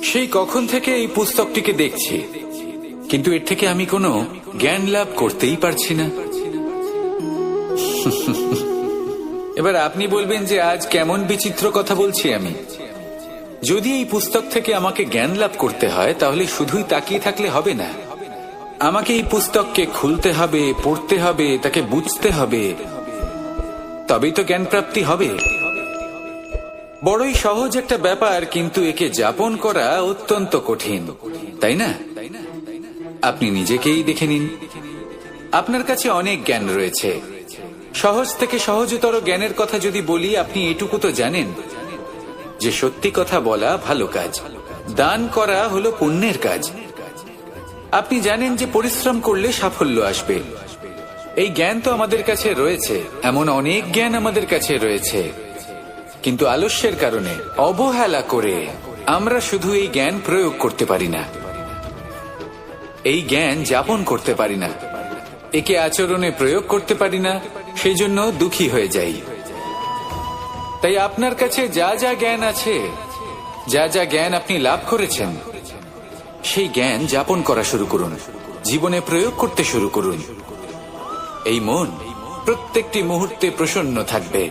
সেই কখন থেকে এই পুস্তকটিকে দেখছি, কিন্তু এর থেকে আমি কোনো জ্ঞান লাভ করতেই পারছি না। এবার আপনি বলবেন যে আজ কেমন বিচিত্র কথা বলছি আমি। যদি এই পুস্তক থেকে আমাকে জ্ঞান লাভ করতে হয়, তাহলে শুধুই তাকিয়ে থাকলে হবে না। আমাকে এই পুস্তককে খুলতে হবে, পড়তে হবে, তাকে বুঝতে হবে, তবেই তো জ্ঞান প্রাপ্তি হবে। বড়ই সহজ একটা ব্যাপার, কিন্তু একে যাপন করা অত্যন্ত কঠিন, তাই না? আপনি নিজেকেই দেখে নিন। আপনার কাছে অনেক জ্ঞান রয়েছে। সহজ থেকে সহজতর জ্ঞানের কথা যদি বলি, আপনি এটুকু তো জানেন যে সত্যি কথা বলা ভালো কাজ, দান করা হলো পুণ্যের কাজ। আপনি জানেন যে পরিশ্রম করলে সাফল্য আসবে। এই জ্ঞান তো আমাদের কাছে রয়েছে, এমন অনেক জ্ঞান আমাদের কাছে রয়েছে, কিন্তু আলস্যের কারণে, অবহেলা করে আমরা শুধু এই জ্ঞান প্রয়োগ করতে পারি না, এই জ্ঞান যাপন করতে পারি না, একে আচরণে প্রয়োগ করতে পারি না, সেই জন্য দুঃখী হয়ে যাই। তাই আপনার কাছে যা যা জ্ঞান আছে, যা যা জ্ঞান আপনি লাভ করেছেন, সেই জ্ঞান যাপন করা শুরু করুন, জীবনে প্রয়োগ করতে শুরু করুন। এই মন প্রত্যেকটি মুহূর্তে প্রসন্ন থাকবে,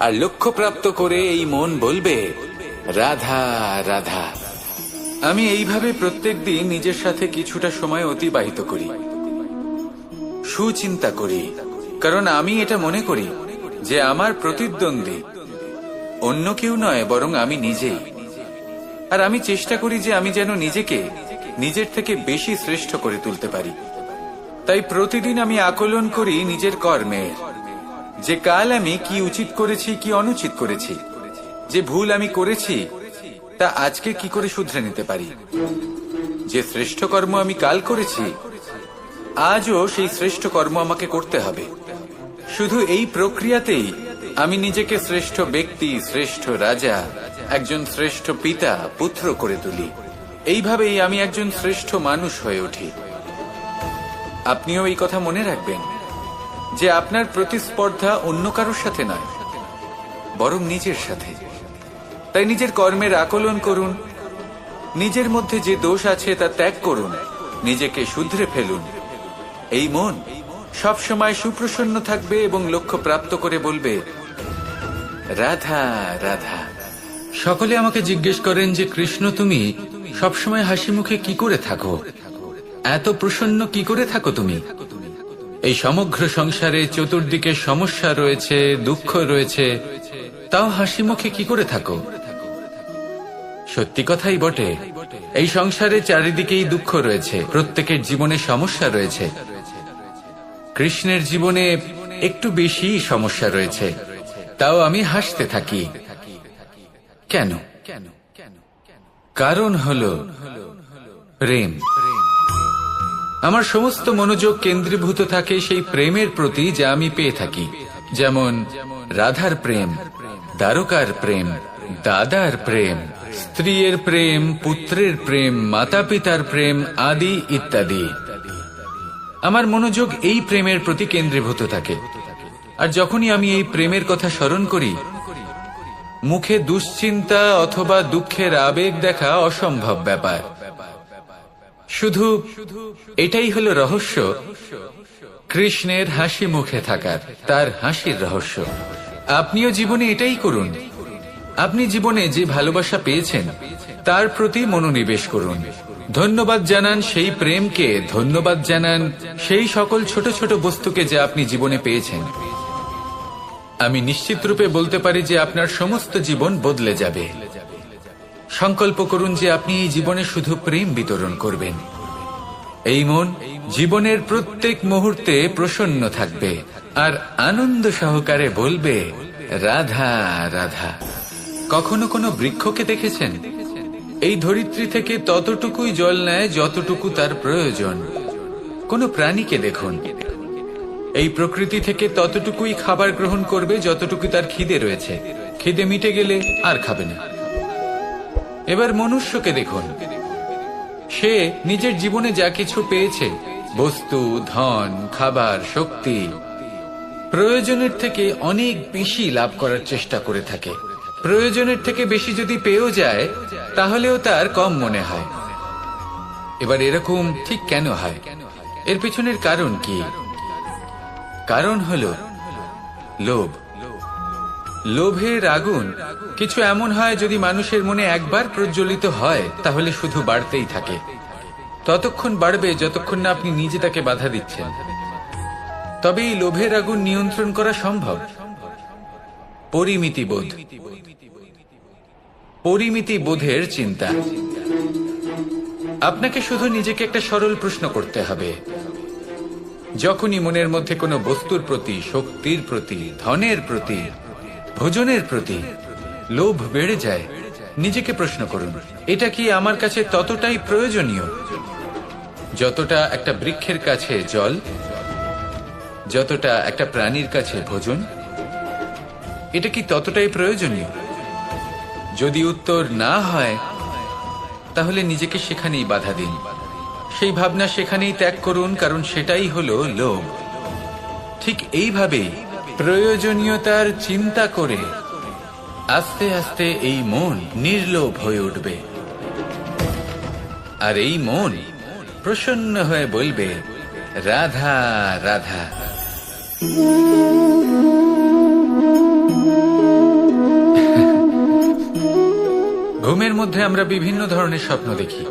আর লক্ষ্যপ্রাপ্ত করে এই মন বলবে, রাধা রাধা। আমি এইভাবে প্রত্যেক দিন নিজের সাথে কিছুটা সময় অতিবাহিত করি, সুচিন্তা করি, কারণ আমি এটা মনে করি যে আমার প্রতিদ্বন্দ্বী অন্য কেউ নয়, বরং আমি নিজেই। আর আমি চেষ্টা করি যে আমি যেন নিজেকে নিজের থেকে বেশি শ্রেষ্ঠ করে তুলতে পারি। তাই প্রতিদিন আমি আকলন করি নিজের কর্মের, যে কাল আমি কি উচিত করেছি, কি অনুচিত করেছি, যে ভুল আমি করেছি তা আজকে কি করে শুধরে নিতে পারি। যে শ্রেষ্ঠ কর্ম আমি কাল করেছি, আজও সেই শ্রেষ্ঠ কর্ম আমাকে করতে হবে। শুধু এই প্রক্রিয়াতেই আমি নিজেকে শ্রেষ্ঠ ব্যক্তি, শ্রেষ্ঠ রাজা, একজন শ্রেষ্ঠ পিতা, পুত্র করে তুলি। এইভাবেই আমি একজন শ্রেষ্ঠ মানুষ হয়ে উঠি। আপনিও এই কথা মনে রাখবেন যে আপনার প্রতিস্পর্ধা অন্য কারোর সাথে নয়, বরং নিজের সাথে। তাই নিজের কর্মের আকলন করুন, নিজের মধ্যে যে দোষ আছে তা ত্যাগ করুন, নিজেকে শুধরে ফেলুন। এই মন সবসময় সুপ্রসন্ন থাকবে এবং লক্ষ্য প্রাপ্ত করে বলবে, রাধা রাধা। সকলে আমাকে জিজ্ঞেস করেন যে কৃষ্ণ, তুমি সবসময় হাসি মুখে কি করে থাকো, এত প্রসন্ন কি করে থাকো তুমি? এই সমগ্র সংসারে চতুর্দিকে সমস্যা রয়েছে, দুঃখ রয়েছে, তাও হাসি মুখে কি করে থাকো? সত্যি কথাই বটে, এই সংসারে চারিদিকেই দুঃখ রয়েছে, প্রত্যেকের জীবনে সমস্যা রয়েছে। কৃষ্ণের জীবনে একটু বেশি সমস্যা রয়েছে, তাও আমি হাসতে থাকি। কেন? কারণ হলো প্রেম। আমার সমস্ত মনোযোগ কেন্দ্রীভূত থাকে সেই প্রেমের প্রতি যা আমি পেয়ে থাকি। যেমন রাধার প্রেম, দ্বারকার প্রেম, দাদার প্রেম, স্ত্রীর প্রেম, পুত্রের প্রেম, মাতা পিতার প্রেম আদি ইত্যাদি। আমার মনোযোগ এই প্রেমের প্রতি কেন্দ্রীভূত থাকে। আর যখনই আমি এই প্রেমের কথা স্মরণ করি, মুখে দুশ্চিন্তা অথবা দুঃখের আবেগ দেখা অসম্ভব ব্যাপার। শুধু এটাই হলো রহস্য কৃষ্ণের হাসি মুখে থাকার, তার হাসির রহস্য। আপনিও জীবনে এটাই করুন। আপনি জীবনে যে ভালোবাসা পেয়েছেন তার প্রতি মনোনিবেশ করুন। ধন্যবাদ জানান সেই প্রেমকে, ধন্যবাদ জানান সেই সকল ছোট ছোট বস্তুকে যা আপনি জীবনে পেয়েছেন। আমি নিশ্চিত রূপে বলতে পারি যে আপনার সমস্ত জীবন বদলে যাবে। সংকল্প করুন যে আপনি এই জীবনে শুধু প্রেম বিতরণ করবেন। এই মন জীবনের প্রত্যেক মুহূর্তে প্রসন্ন থাকবে আর আনন্দ সহকারে বলবে, রাধা রাধা। কখনো কোনো বৃক্ষকে দেখেছেন? এই ধরিত্রী থেকে ততটুকুই জল নেয় যতটুকু তার প্রয়োজন। কোনো প্রাণীকে দেখুন, এই প্রকৃতি থেকে ততটুকুই খাবার গ্রহণ করবে যতটুকু তার খিদে রয়েছে। খিদে মিটে গেলে আর খাবে না। এবার মনুষ্যকে দেখুন, সে নিজের জীবনে যা কিছু পেয়েছে, বস্তু, ধন, খাবার, শক্তি, প্রয়োজনের থেকে অনেক বেশি লাভ করার চেষ্টা করে থাকে। প্রয়োজনের থেকে বেশি যদি পেয়েও যায় তাহলেও তার কম মনে হয়। এবার এরকম ঠিক কেন হয়? এর পিছনের কারণ কি? কারণ হলো লোভ। লোভের আগুন কিছু এমন হয়, যদি মানুষের মনে একবার প্রজ্বলিত হয় তাহলে শুধু বাড়তেই থাকে। ততক্ষণ বাড়বে যতক্ষণ না আপনি নিজে তাকে বাধা দিচ্ছেন। তবে এই লোভের আগুন নিয়ন্ত্রণ করা সম্ভব। পরিমিতিবোধ, পরিমিতিবোধের চিন্তা। আপনাকে শুধু নিজেকে একটা সরল প্রশ্ন করতে হবে। যখনই মনের মধ্যে কোনো বস্তুর প্রতি, শক্তির প্রতি, ধনের প্রতি, ভোজনের প্রতি লোভ বেড়ে যায়, নিজেকে প্রশ্ন করুন, এটা কি আমার কাছে ততটাই প্রয়োজনীয় যতটা একটা বৃক্ষের কাছে জল, যতটা একটা প্রাণীর কাছে ভোজন? এটা কি ততটাই প্রয়োজনীয়? যদি উত্তর না হয় তাহলে নিজেকে সেখানেই বাধা দিন, সেই ভাবনা সেখানেই ত্যাগ করুন, কারণ সেটাই হলো লোভ। ঠিক এইভাবেই প্রয়োজনীয়তার চিন্তা করে আস্তে আস্তে এই মন নির্লোভ হয়ে উঠবে, আর এই মন প্রসন্ন হয়ে বলবে, রাধা রাধা। ঘুমের মধ্যে আমরা বিভিন্ন ধরনের স্বপ্ন দেখি,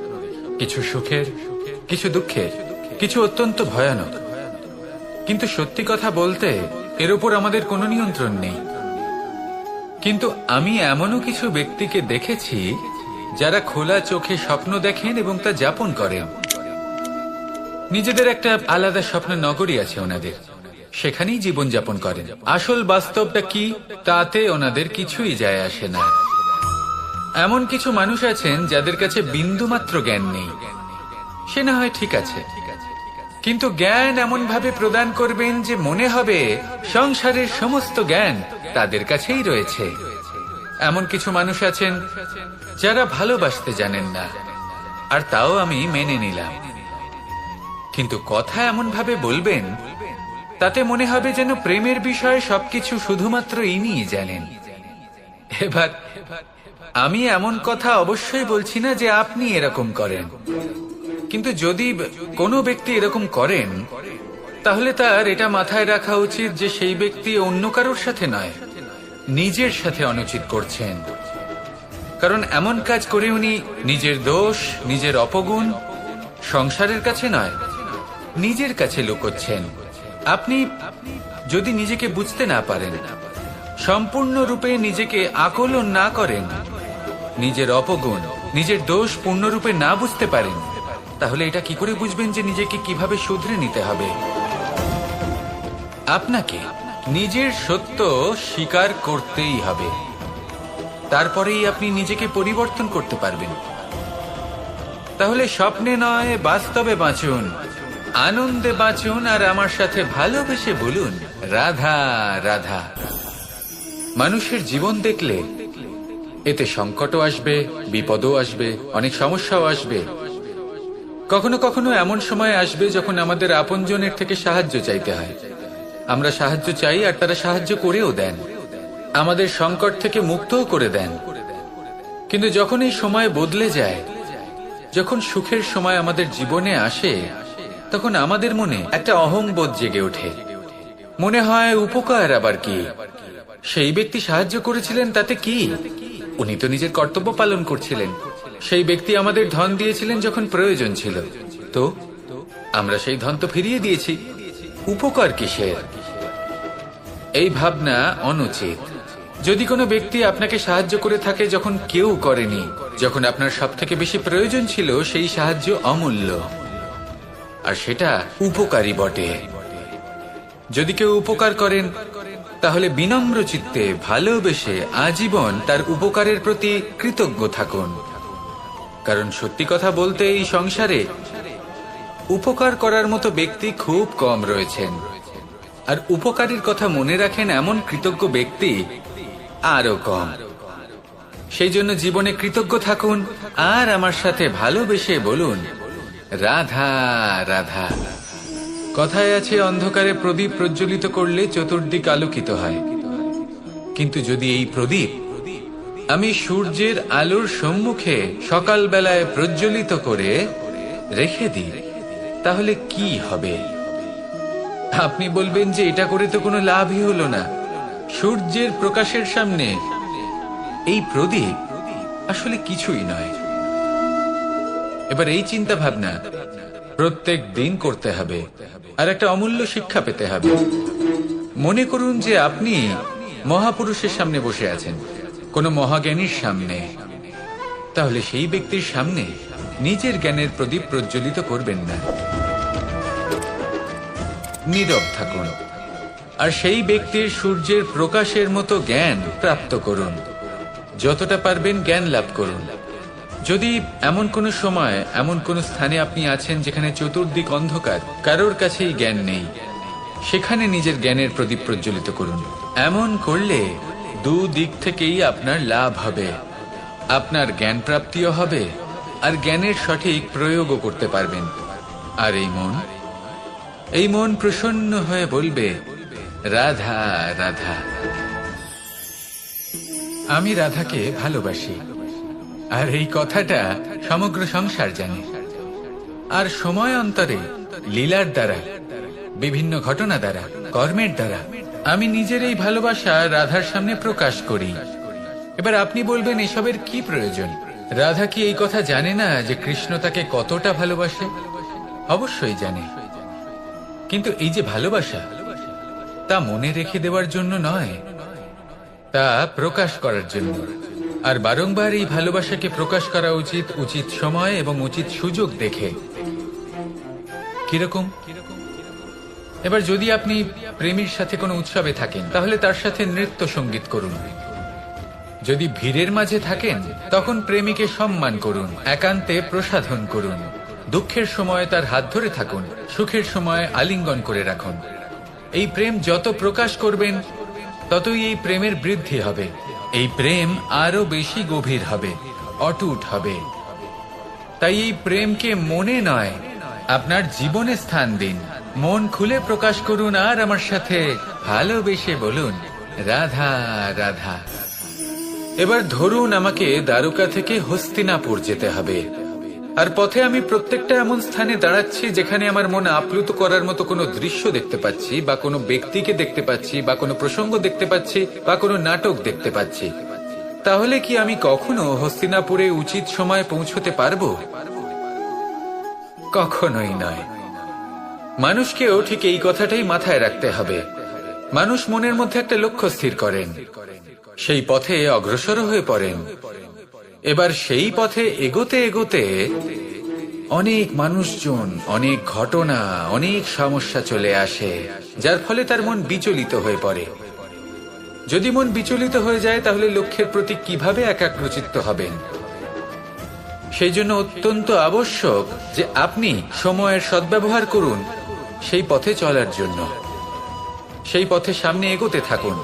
কিছু সুখের, কিছু দুঃখের, কিছু অত্যন্ত ভয়ানক। কিন্তু সত্যি কথা বলতে এর উপর আমাদের কোনো নিয়ন্ত্রণ নেই। কিন্তু আমি এমনও কিছু ব্যক্তিকে দেখেছি যারা খোলা চোখে স্বপ্ন দেখেন এবং তা যাপন করেন। নিজেদের একটা আলাদা স্বপ্ন নগরী আছে ওনাদের, সেখানেই জীবন যাপন করেন। আসল বাস্তবটা কি তাতে ওনাদের কিছুই যায় আসে না। এমন কিছু মানুষ আছেন যাদের কাছে বিন্দুমাত্র জ্ঞান নেই, সে না হয় ঠিক আছে, কিন্তু জ্ঞান এমন ভাবে প্রদান করবেন যে মনে হবে সংসারের সমস্ত জ্ঞান তাদের কাছেই রয়েছে। এমন কিছু মানুষ আছেন যারা ভালোবাসতে জানেন না, আর তাও আমি মেনে নিলাম, কিন্তু কথা এমন ভাবে বলবেন তাতে মনে হবে যেন প্রেমের বিষয়ে সবকিছু শুধুমাত্র ইনিই জানেন। এবার আমি এমন কথা অবশ্যই বলছি না যে আপনি এরকম করেন, কিন্তু যদি কোনো ব্যক্তি এরকম করেন তাহলে তার এটা মাথায় রাখা উচিত যে সেই ব্যক্তি অন্য কারোর সাথে নয়, নিজের সাথে অনুচিত করছেন। কারণ এমন কাজ করে উনি নিজের দোষ, নিজের অপগুণ সংসারের কাছে নয়, নিজের কাছে লুকোচ্ছেন। আপনি যদি নিজেকে বুঝতে না পারেন, সম্পূর্ণরূপে নিজেকে আকলন না করেন, নিজের অপগুণ, নিজের দোষ পূর্ণরূপে না বুঝতে পারেন, তাহলে এটা কি করে বুঝবেন যে নিজেকে কিভাবে শুধরে নিতে হবে? আপনাকে নিজের সত্য স্বীকার করতেই হবে, তারপরেই আপনি নিজেকে পরিবর্তন করতে পারবেন। তাহলে স্বপ্নে নয় বাস্তবে বাঁচুন, আনন্দে বাঁচুন, আর আমার সাথে ভালোবেসে বলুন, রাধা রাধা। মানুষের জীবন দেখলে এতে সংকটও আসবে, বিপদও আসবে, অনেক সমস্যাও আসবে। কখনো কখনো এমন সময় আসবে যখন আমাদের আপনজনের থেকে সাহায্য চাইতে হয়। আমরা সাহায্য চাই আর তারা সাহায্য করেও দেন, আমাদের সংকট থেকে মুক্তও করে দেন। কিন্তু যখন এই সময় বদলে যায়, যখন সুখের সময় আমাদের জীবনে আসে, তখন আমাদের মনে একটা অহংবোধ জেগে ওঠে। মনে হয় উপকার আবার কি, সেই ব্যক্তি সাহায্য করেছিলেন তাতে কি, উনি তো নিজের কর্তব্য পালন করছিলেন। সেই ব্যক্তি আমাদের ধন দিয়েছিলেন যখন প্রয়োজন ছিল, তো আমরা সেই ধন তো ফিরিয়ে দিয়েছি, উপকার কিসের? এই ভাবনা অনুচিত। যদি কোনো ব্যক্তি আপনাকে সাহায্য করে থাকে যখন কেউ করেনি, যখন আপনার সবথেকে বেশি প্রয়োজন ছিল, সেই সাহায্য অমূল্য, আর সেটা উপকারী বটে। যদি কেউ উপকার করেন তাহলে বিনম্র চিত্তে ভালোবেসে আজীবন তার উপকারের প্রতি কৃতজ্ঞ থাকুন। কারণ সত্যি কথা বলতে এই সংসারে উপকার করার মতো ব্যক্তি খুব কম রয়েছেন, আর উপকারীর কথা মনে রাখেন এমন কৃতজ্ঞ ব্যক্তি আরো কম। সেই জন্য জীবনে কৃতজ্ঞ থাকুন, আর আমার সাথে ভালোবেসে বলুন, রাধা রাধা। কথায় আছে, অন্ধকারে প্রদীপ প্রজ্বলিত করলে চতুর্দিক আলোকিত হয়, কিন্তু যদি এই প্রদীপ আমি সূর্যের আলোর সম্মুখে সকালবেলায় প্রজ্বলিত করে রেখে দিই, তাহলে কি হবে? আপনি বলবেন যে এটা করে তো কোনো লাভই হলো না। সূর্যের প্রকাশের সামনে এই প্রদীপ আসলে কিছুই নয়। এবার এই চিন্তা ভাবনা প্রত্যেক দিন করতে হবে, আর একটা অমূল্য শিক্ষা পেতে হবে। মনে করুন যে আপনি মহাপুরুষের সামনে বসে আছেন, কোনো মহাজ্ঞানীর সামনে, তাহলে সেই ব্যক্তির সামনে নিজের জ্ঞানের প্রদীপ প্রজ্বলিত করবেন না, নীরব থাকুন, আর সেই ব্যক্তির সূর্যের প্রকাশের মতো জ্ঞান প্রাপ্ত করুন। যতটা পারবেন জ্ঞান লাভ করুন। যদি এমন কোনো সময়, এমন কোনো স্থানে আপনি আছেন যেখানে চতুর্দিক অন্ধকার, কারোর কাছেই জ্ঞান নেই, সেখানে নিজের জ্ঞানের প্রদীপ প্রজ্বলিত করুন। এমন করলে দুদিক থেকেই আপনার লাভ হবে। আপনার জ্ঞান প্রাপ্তিও হবে, আর জ্ঞানের সঠিক প্রয়োগও করতে পারবেন। আর এই মন প্রসন্ন হয়ে বলবে, রাধা রাধা। আমি রাধাকে ভালোবাসি, আর এই কথাটা সমগ্র সংসার জানে। আর সময় অন্তরে লীলার দ্বারা, বিভিন্ন ঘটনা দ্বারা, কর্মের দ্বারা আমি নিজের এই ভালোবাসা রাধার সামনে প্রকাশ করি। এবার আপনি বলবেন, এসবের কি প্রয়োজন? রাধা কি এই কথা জানে না যে কৃষ্ণ তাকে কতটা ভালোবাসে? অবশ্যই জানে, কিন্তু এই যে ভালোবাসা, তা মনে রেখে দেওয়ার জন্য নয়, তা প্রকাশ করার জন্য। আর বারংবার এই ভালোবাসাকে প্রকাশ করা উচিত, উচিত সময় এবং উচিত সুযোগ দেখে। কিরকম? এবার যদি আপনি প্রেমীর সাথে কোনো উৎসবে থাকেন, তাহলে তার সাথে নৃত্য সঙ্গীত করুন। যদি ভিড়ের মাঝে থাকেন, তখন প্রেমীকে সম্মান করুন, একান্তে প্রসাধন করুন। দুঃখের সময় তার হাত ধরে থাকুন, সুখের সময় আলিঙ্গন করে রাখুন। এই প্রেম যত প্রকাশ করবেন, ততই এই প্রেমের বৃদ্ধি হবে। এই প্রেম আরো বেশি গভীর হবে, অটুট হবে। তাই এই প্রেমকে মনে নয়, আপনার জীবনে স্থান দিন। মন খুলে প্রকাশ করুন, আর আমার সাথে ভালোবেসে বলুন, রাধা রাধা। এবার ধরুন আমাকে দ্বারকা থেকে হস্তিনাপুর যেতে হবে, আর পথে আমি প্রত্যেকটা এমন স্থানে দাঁড়াচ্ছি যেখানে আমার মন আপ্লুত করার মতো কোনো দৃশ্য দেখতে পাচ্ছি, বা কোনো ব্যক্তিকে দেখতে পাচ্ছি, বা কোনো প্রসঙ্গ দেখতে পাচ্ছি, বা কোনো নাটক দেখতে পাচ্ছি। তাহলে কি আমি কখনো হস্তিনাপুরে উচিত সময়ে পৌঁছতে পারবো? কখনোই নয়। মানুষকেও ঠিক এই কথাটাই মাথায় রাখতে হবে। মানুষ মনের মধ্যে একটা লক্ষ্য স্থির করেন, সেই পথে অগ্রসর হয়ে পড়েন। এবার সেই পথে এগোতে এগোতে অনেক মানুষজন, অনেক ঘটনা, অনেক সমস্যা চলে আসে, যার ফলে তার মন বিচলিত হয়ে পড়ে। যদি মন বিচলিত হয়ে যায়, তাহলে লক্ষ্যের প্রতি কিভাবে একাগ্রচিত্ত হবেন? সেই জন্য অত্যন্ত আবশ্যক যে আপনি সময়ের সদ্ব্যবহার করুন সেই পথে চলার জন্য। সেই পথে সামনে এগোতে থাকুন,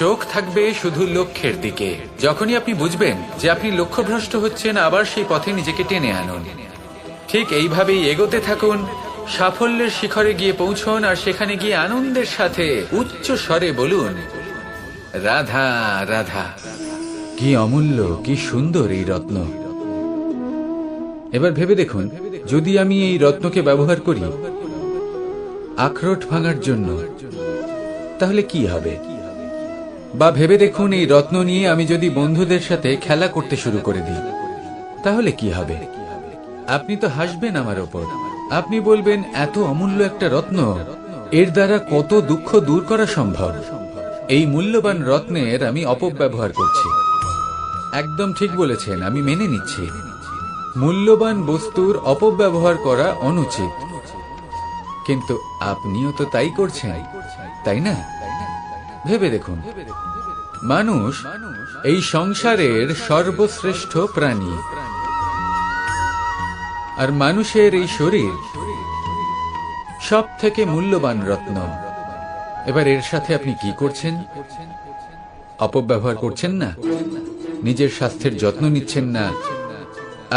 চোখ থাকবে শুধু লক্ষ্যের দিকে। যখনই আপনি বুঝবেন যে আপনি লক্ষ্যভ্রষ্ট হচ্ছেন, আবার সেই পথে নিজেকে টেনে আনুন। ঠিক এইভাবেই এগোতে থাকুন, সাফল্যের শিখরে গিয়ে পৌঁছন, আর সেখানে গিয়ে আনন্দের সাথে উচ্চ স্বরে বলুন, রাধা রাধা। কি অমূল্য, কি সুন্দর এই রত্ন! এবার ভেবে দেখুন, যদি আমি এই রত্নকে ব্যবহার করি আখরোট ভাঙার জন্য, তাহলে কি হবে? বা ভেবে দেখুন, এই রত্ন নিয়ে আমি যদি বন্ধুদের সাথে খেলা করতে শুরু করে দিই, তাহলে কি হবে? আপনি তো হাসবেন আমার ওপর। আপনি বলবেন, এত অমূল্য একটা রত্ন, এর দ্বারা কত দুঃখ দূর করা সম্ভব। এই মূল্যবান রত্নের আমি অপব্যবহার করছি। একদম ঠিক বলেছেন, আমি মেনে নিচ্ছি। মূল্যবান বস্তুর অপব্যবহার করা অনুচিত, কিন্তু আপনিও তো তাই করছেন, তাই না? ভেবে দেখুন, মানুষ এই সংসারের সর্বশ্রেষ্ঠ প্রাণী, আর মানুষের এই শরীর সব থেকে মূল্যবান রত্ন। এবার এর সাথে আপনি কি করছেন? অপব্যবহার করছেন না, নিজের স্বাস্থ্যের যত্ন নিচ্ছেন না,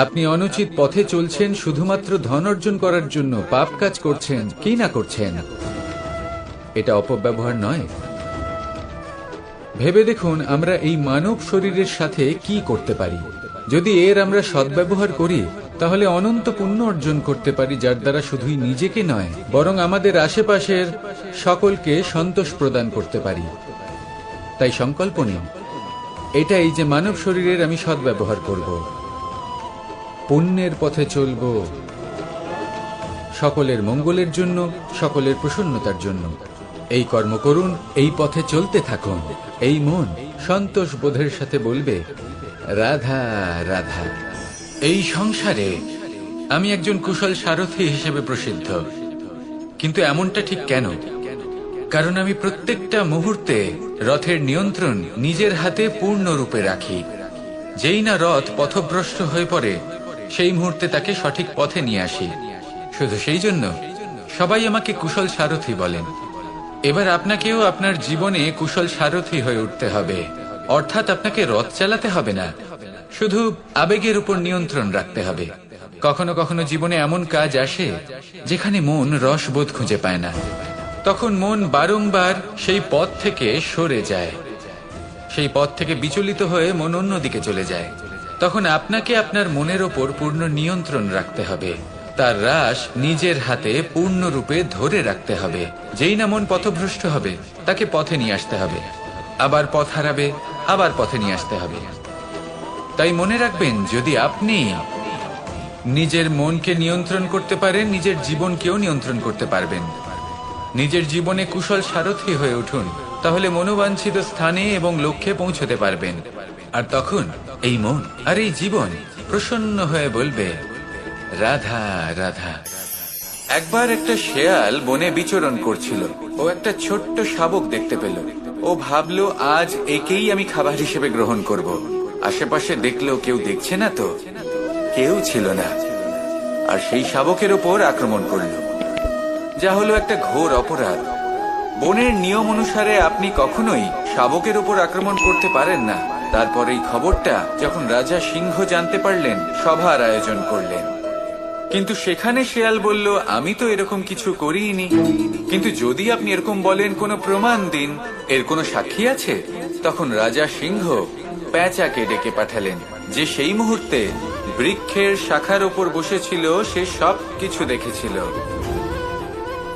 আপনি অনুচিত পথে চলছেন, শুধুমাত্র ধন অর্জন করার জন্য পাপ কাজ করছেন। কি না করছেন? এটা অপব্যবহার নয়? ভেবে দেখুন আমরা এই মানব শরীরের সাথে কি করতে পারি। যদি এর আমরা সদ্ব্যবহার করি তাহলে অনন্ত পুণ্য অর্জন করতে পারি, যার দ্বারা শুধুই নিজেকে নয় বরং আমাদের আশেপাশের সকলকে সন্তোষ প্রদান করতে পারি। তাই সংকল্প নিন এটাই যে মানব শরীরের আমি সদ্ব্যবহার করব, পুণ্যের পথে চলব, সকলের মঙ্গলের জন্য, সকলের প্রসন্নতার জন্য। এই কর্ম করুন, এই পথে চলতে থাকুন। এই মন সন্তোষ বোধের সাথে বলবে, রাধা রাধা। এই সংসারে আমি একজন কুশল সারথি হিসেবে প্রসিদ্ধ, কিন্তু এমনটা ঠিক কেন? কারণ আমি প্রত্যেকটা মুহূর্তে রথের নিয়ন্ত্রণ নিজের হাতে পূর্ণরূপে রাখি। যেই না রথ পথভ্রষ্ট হয়ে পড়ে সেই মুহূর্তে তাকে সঠিক পথে নিয়ে আসি। শুধু সেই জন্য সবাই আমাকে কুশল সারথি বলেন। এবার আপনাকেও আপনার জীবনে কুশল সারথি হয়ে উঠতে হবে, অর্থাৎ আপনাকে রথ চালাতে হবে না, শুধু আবেগের উপর নিয়ন্ত্রণ রাখতে হবে। কখনো কখনো জীবনে এমন কাজ আসে যেখানে মন রসবোধ খুঁজে পায় না, তখন মন বারংবার সেই পথ থেকে সরে যায়, সেই পথ থেকে বিচলিত হয়ে মন অন্যদিকে চলে যায়। তখন আপনাকে আপনার মনের ওপর পূর্ণ নিয়ন্ত্রণ রাখতে হবে, তার রাশ নিজের হাতে পূর্ণরূপে ধরে রাখতে হবে। যেই না মন পথভ্রষ্ট হবে তাকে পথে নিয়ে আসতে হবে, আবার পথ হারাবে, আবার পথে নিয়ে আসতে হবে। তাই মনে রাখবেন, যদি আপনি নিজের মনকে নিয়ন্ত্রণ করতে পারেন, নিজের জীবনকেও নিয়ন্ত্রণ করতে পারবেন। নিজের জীবনে কুশল সারথি হয়ে উঠুন, তাহলে মনোবাঞ্ছিত স্থানে এবং লক্ষ্যে পৌঁছতে পারবেন। আর তখন এই মন আর এই জীবন প্রসন্ন হয়ে বলবে, রাধা রাধা। একবার একটা শেয়াল বনে বিচরণ করছিল। ও একটা ছোট্ট শাবক দেখতে পেল। ও ভাবলো, আজ একেই আমি খাবার হিসেবে গ্রহণ করব। আশেপাশে দেখলো কেউ দেখছে না, তো কেউ ছিল না, আর সেই শাবকের ওপর আক্রমণ করলো, যা হলো একটা ঘোর অপরাধ। বনের নিয়ম অনুসারে আপনি কখনোই শাবকের উপর আক্রমণ করতে পারেন না। তারপর এই খবরটা যখন রাজা সিংহ জানতে পারলেন, সভার আয়োজন করলেন। কিন্তু সেখানে শেয়াল বলল, আমি তো এরকম কিছু করিনি। কিন্তু যদি আপনি এরকম বলেন, কোনো প্রমাণ দিন, এর কোনো সাক্ষী আছে? তখন রাজা সিংহ পেঁচাকে ডেকে পাঠালেন, যে সেই মুহূর্তে বৃক্ষের শাখার ওপর বসেছিল, সে সব কিছু দেখেছিল।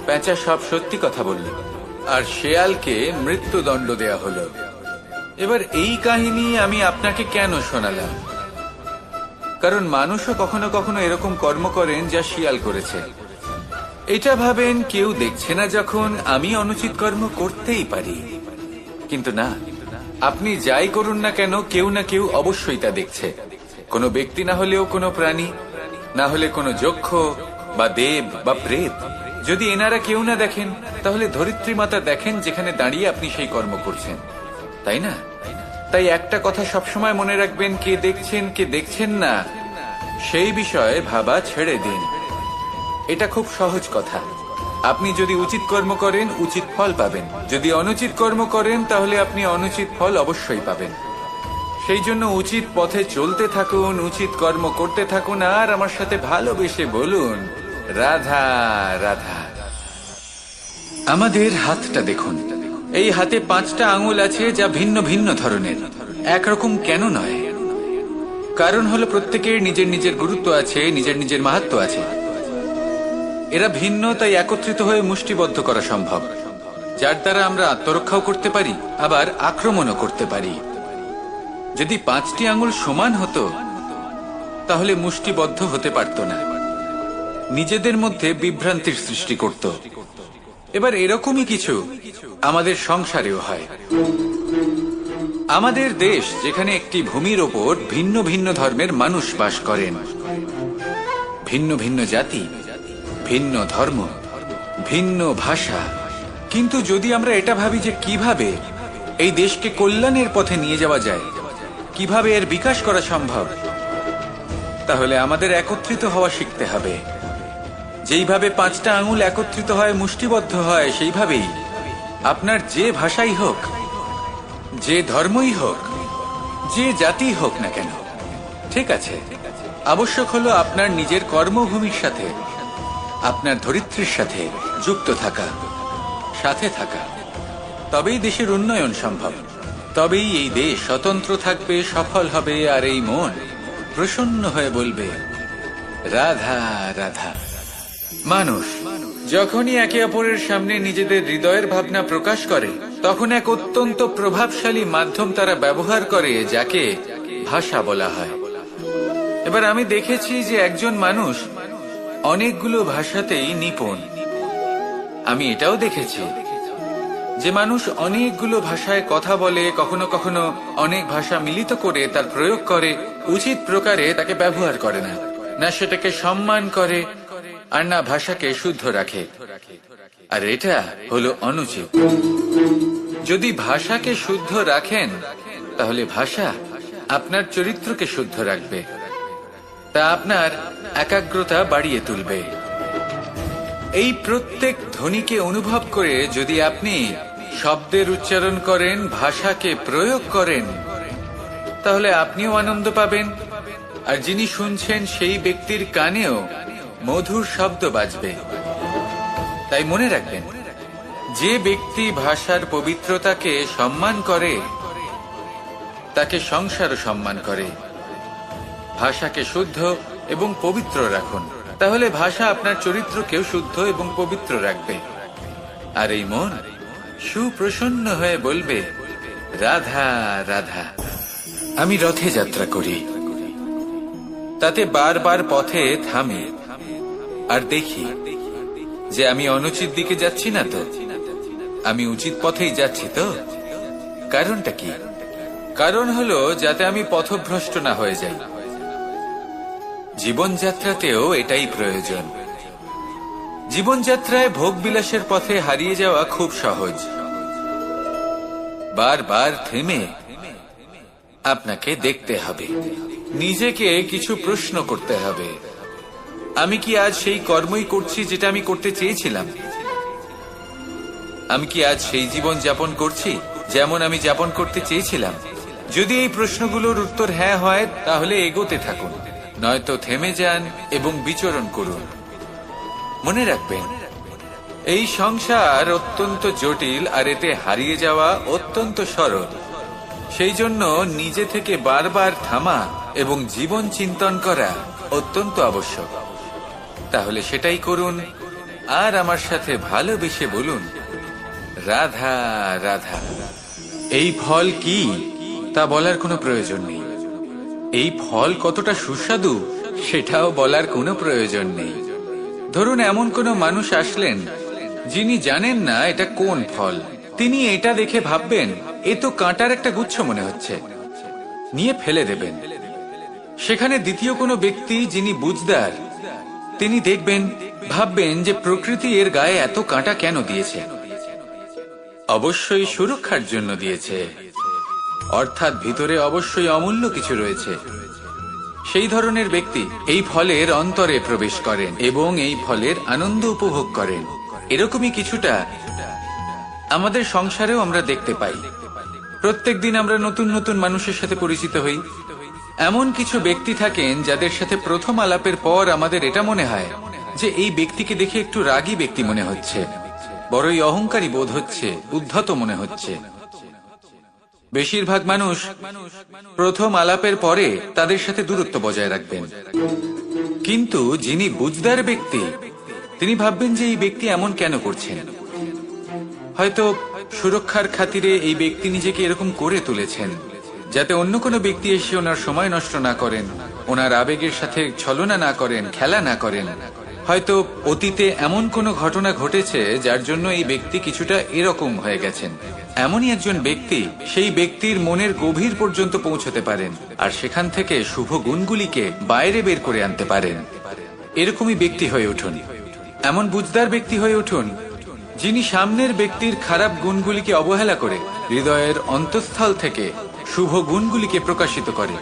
পেঁচা সব সত্যি কথা বলল, আর শেয়ালকে মৃত্যুদণ্ড দেয়া হলো। এবার এই কাহিনী আমি আপনাকে কেন শোনালাম? কারণ মানুষও কখনো কখনো এরকম কর্ম করেন যা শিয়াল করেছে। এটা ভাবেন কেউ দেখছে না, যখন আমি অনুচিত কর্ম করতেই পারি। কিন্তু না, আপনি যাই করুন না কেন, কেউ না কেউ অবশ্যই তা দেখছে। কোনো ব্যক্তি না হলেও কোনো প্রাণী, না হলে কোনো যক্ষ বা দেব বা প্রেত। যদি এনারা কেউ না দেখেন, তাহলে ধরিত্রী মাতা দেখেন, যেখানে দাঁড়িয়ে আপনি সেই কর্ম করছেন, তাই না? তাই একটা কথা সবসময় মনে রাখবেন, কে দেখছেন কে দেখছেন না সেই বিষয়ে ভাবা ছেড়ে দিন। এটা খুব সহজ কথা। আপনি যদি উচিত কর্ম করেন, উচিত ফল পাবেন। যদি অনুচিত কর্ম করেন, তাহলে আপনি অনুচিত ফল অবশ্যই পাবেন। সেই জন্য উচিত পথে চলতে থাকুন, উচিত কর্ম করতে থাকুন, আর আমার সাথে ভালোবেসে বলুন, রাধা রাধা। আমাদের হাতটা দেখুন। এই হাতে 5টা আঙুল আছে, যা ভিন্ন ভিন্ন ধরনের, একরকম কেন নয়? কারণ হলো প্রত্যেকের নিজের নিজের গুরুত্ব আছে, নিজের নিজের মাহাত্ম্য আছে। এরা ভিন্ন, তাই একত্রিত হয়ে মুষ্টিবদ্ধ করা সম্ভব, যার দ্বারা আমরা আত্মরক্ষাও করতে পারি, আবার আক্রমণও করতে পারি। যদি 5টি আঙুল সমান হতো, তাহলে মুষ্টিবদ্ধ হতে পারত না, নিজেদের মধ্যে বিভ্রান্তির সৃষ্টি করত। এবার এরকমই কিছু আমাদের সংসারেও হয়। আমাদের দেশ, যেখানে একটি ভূমির ওপর ভিন্ন ভিন্ন ধর্মের মানুষ বাস করেন, ভিন্ন ভিন্ন জাতি, ভিন্ন ধর্ম, ভিন্ন ভাষা। কিন্তু যদি আমরা এটা ভাবি যে কিভাবে এই দেশকে কল্যাণের পথে নিয়ে যাওয়া যায়, কিভাবে এর বিকাশ করা সম্ভব, তাহলে আমাদের একত্রিত হওয়া শিখতে হবে। যেইভাবে 5টা আঙুল একত্রিত হয়, মুষ্টিবদ্ধ হয়, সেইভাবেই আপনার যে ভাষাই হোক, যে ধর্মই হোক, যে জাতি হোক না কেন, ঠিক আছে, আবশ্যক হলো আপনার নিজের কর্মভূমির সাথে, আপনার ধরিত্রীর সাথে যুক্ত থাকা, সাথে থাকা। তবেই দেশের উন্নয়ন সম্ভব। তবেই এই দেশ স্বতন্ত্র থাকবে, সফল হবে, আর এই মন প্রসন্ন হয়ে বলবে রাধা রাধা। মানুষ যখনই একে অপরের সামনে নিজেদের হৃদয়ের ভাবনা প্রকাশ করে, তখন এক অত্যন্ত প্রভাবশালী মাধ্যম তারা ব্যবহার করে, যাকে ভাষা বলা হয়। এবার আমি দেখেছি যে একজন মানুষ অনেকগুলো ভাষাতেই নিপুণ। আমি এটাও দেখেছি যে মানুষ অনেকগুলো ভাষায় কথা বলে, কখনো কখনো অনেক ভাষা মিলিত করে তার প্রয়োগ করে, উচিত প্রকারে তাকে ব্যবহার করে না, না সেটাকে সম্মান করে, আর না ভাষাকে শুদ্ধ রাখে। আর এটা হলো অনুচিত। যদি ভাষাকে শুদ্ধ রাখেন, তাহলে ভাষা আপনার চরিত্রকে শুদ্ধ রাখবে, তা আপনার একাগ্রতা বাড়িয়ে তুলবে। এই প্রত্যেক ধ্বনিকে অনুভব করে যদি আপনি শব্দের উচ্চারণ করেন, ভাষাকে প্রয়োগ করেন, তাহলে আপনিও আনন্দ পাবেন, আর যিনি শুনছেন সেই ব্যক্তির কানেও মধুর শব্দ বাজবে। তাই মনে রাখবেন, যে ব্যক্তি ভাষার পবিত্রতাকে সম্মান করে, তাকে সংসারও সম্মান করে। ভাষাকে শুদ্ধ এবং পবিত্র রাখুন, তাহলে ভাষা আপনার চরিত্রকেও শুদ্ধ এবং পবিত্র রাখবে, আর এই মন সুপ্রসন্ন হয়ে বলবে রাধা রাধা। আমি রথে যাত্রা করি, তাতে বারবার পথে থামি আর দেখি যে আমি অনুচিত দিকে যাচ্ছি না তো, আমি উচিত পথেই যাচ্ছি তো। কারণটা কি? কারণ হলো যাতে আমি পথভ্রষ্ট না হয়ে যাই। জীবনযাত্রাতেও এটাই প্রয়োজন। জীবনযাত্রায় ভোগ বিলাসের পথে হারিয়ে যাওয়া খুব সহজ। বারবার থেমে আপনাকে দেখতে হবে, নিজেকে কিছু প্রশ্ন করতে হবে। আমি কি আজ সেই কর্মই করছি যেটা আমি করতে চেয়েছিলাম? আমি কি আজ সেই জীবন যাপন করছি যেমন আমি যাপন করতে চেয়েছিলাম? যদি এই প্রশ্নগুলোর উত্তর হ্যাঁ হয়, তাহলে এগোতে থাকুন, নয়তো থেমে যান এবং বিচরণ করুন। মনে রাখবেন, এই সংসার অত্যন্ত জটিল, আর এতে হারিয়ে যাওয়া অত্যন্ত সরল। সেই জন্য নিজে থেকে বারবার থামা এবং জীবন চিন্তন করা অত্যন্ত আবশ্যক। তাহলে সেটাই করুন, আর আমার সাথে ভালোবেসে বলুন রাধা রাধা। এই ফল কি তা বলার কোনো প্রয়োজন নেই, এই ফল কতটা সুস্বাদু সেটাও বলার কোনো প্রয়োজন নেই। ধরুন এমন কোনো মানুষ আসলেন যিনি জানেন না এটা কোন ফল। তিনি এটা দেখে ভাববেন এ তো কাঁটার একটা গুচ্ছ মনে হচ্ছে, নিয়ে ফেলে দেবেন। সেখানে দ্বিতীয় কোনো ব্যক্তি যিনি বুঝদার, তিনি দেখবেন, ভাববেন যে প্রকৃতি এর গায়ে এত কাঁটা কেন দিয়েছে? অবশ্যই সুরক্ষার জন্য দিয়েছে, অর্থাৎ ভিতরে অবশ্যই অমূল্য কিছু রয়েছে। সেই ধরনের ব্যক্তি এই ফলের অন্তরে প্রবেশ করেন এবং এই ফলের আনন্দ উপভোগ করেন। এরকমই কিছুটা আমাদের সংসারেও আমরা দেখতে পাই। প্রত্যেক দিন আমরা নতুন নতুন মানুষের সাথে পরিচিত হই। এমন কিছু ব্যক্তি থাকেন যাদের সাথে প্রথম আলাপের পর আমাদের এটা মনে হয় যে এই ব্যক্তিকে দেখে একটু রাগী ব্যক্তি মনে হচ্ছে, বড়ই অহংকারী বোধ হচ্ছে, উদ্ধত মনে হচ্ছে। বেশিরভাগ মানুষ প্রথম আলাপের পরে তাদের সাথে দূরত্ব বজায় রাখবেন, কিন্তু যিনি বুঝদার ব্যক্তি তিনি ভাববেন যে এই ব্যক্তি এমন কেন করছেন। হয়তো সুরক্ষার খাতিরে এই ব্যক্তি নিজেকে এরকম করে তুলেছেন যাতে অন্য কোনো ব্যক্তি এসে ওনার সময় নষ্ট না করেন, ওনার আবেগের সাথে ছলনা না করেন, খেলা না করেন। হয়তো অতীতে এমন কোনো ঘটনা ঘটেছে যার জন্য এই ব্যক্তি কিছুটা এরকম হয়ে গেছেন। এমনই একজন ব্যক্তি সেই ব্যক্তির মনের গভীর পর্যন্ত পৌঁছতে পারেন, আর সেখান থেকে শুভ গুণগুলিকে বাইরে বের করে আনতে পারেন। এরকমই ব্যক্তি হয়ে উঠুন, এমন বুঝদার ব্যক্তি হয়ে উঠুন যিনি সামনের ব্যক্তির খারাপ গুণগুলিকে অবহেলা করে হৃদয়ের অন্তঃস্থল থেকে শুভ গুণগুলিকে প্রকাশিত করে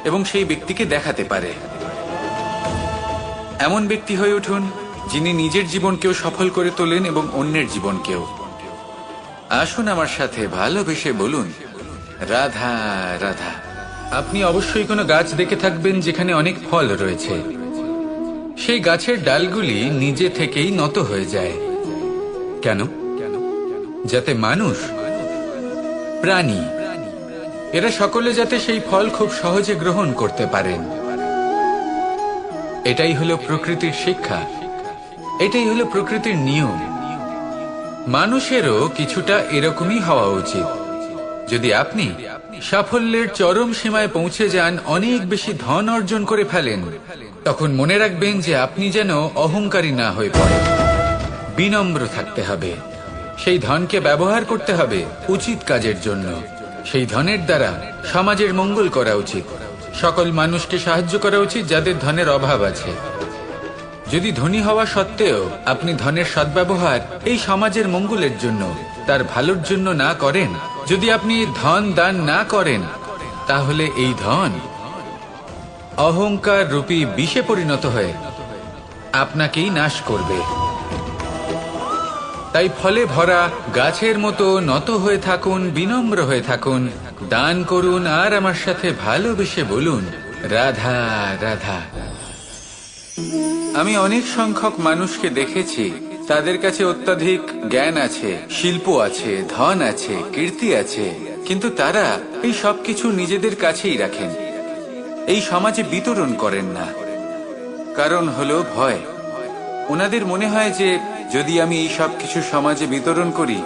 এবং সেই ব্যক্তিকে দেখাতে পারে। এমন ব্যক্তি হয়ে উঠুন যিনি নিজের জীবনকেও সফল করে তোলেন এবং অন্যের জীবনকেও। আসুন আমার সাথে ভালোবেসে বলুন রাধা রাধা। আপনি অবশ্যই কোনো গাছ দেখে থাকবেন যেখানে অনেক ফল রয়েছে। সেই গাছের ডালগুলি নিজে থেকেই নত হয়ে যায়। কেন? যাতে মানুষ, প্রাণী এরা সকলে যাতে সেই ফল খুব সহজে গ্রহণ করতে পারেন। এটাই হলো প্রকৃতির শিক্ষা, এটাই হলো প্রকৃতির নিয়ম। মানুষেরও কিছুটা এরকমই হওয়া উচিত। যদি আপনি সাফল্যের চরম সীমায় পৌঁছে যান, অনেক বেশি ধন অর্জন করে ফেলেন, তখন মনে রাখবেন যে আপনি যেন অহংকারী না হয়ে পড়েন। বিনম্র থাকতে হবে। সেই ধনকে ব্যবহার করতে হবে উচিত কাজের জন্য। সেই ধনের দ্বারা সমাজের মঙ্গল করা উচিত। সকল মানুষকে সাহায্য করা উচিত যাদের ধনের অভাব আছে। যদি ধনী হওয়া সত্ত্বেও আপনি ধনের সদ্ব্যবহার এই সমাজের মঙ্গলের জন্য, তার ভালোর জন্য না করেন, যদি আপনি ধন দান না করেন, তাহলে এই ধন অহংকার রূপী বিষে পরিণত হয়ে আপনাকেই নাশ করবে। তাই ফলে ভরা গাছের মতো নত হয়ে থাকুন, বিনম্র হয়ে থাকুন, দান করুন, আর আমার সাথে ভালোবেসে বলুন, রাধা রাধা। আমি অনেক সংখ্যক মানুষকে দেখেছি, তাদের কাছে অত্যাধিক জ্ঞান আছে, শিল্প আছে, ধন আছে, কীর্তি আছে, কিন্তু তারা এই সবকিছু নিজেদের কাছেই রাখেন, এই সমাজে বিতরণ করেন না। কারণ হলো ভয়। ওনাদের মনে হয় যে যদি আমি এই সব কিছু সমাজে বিতরণ করি,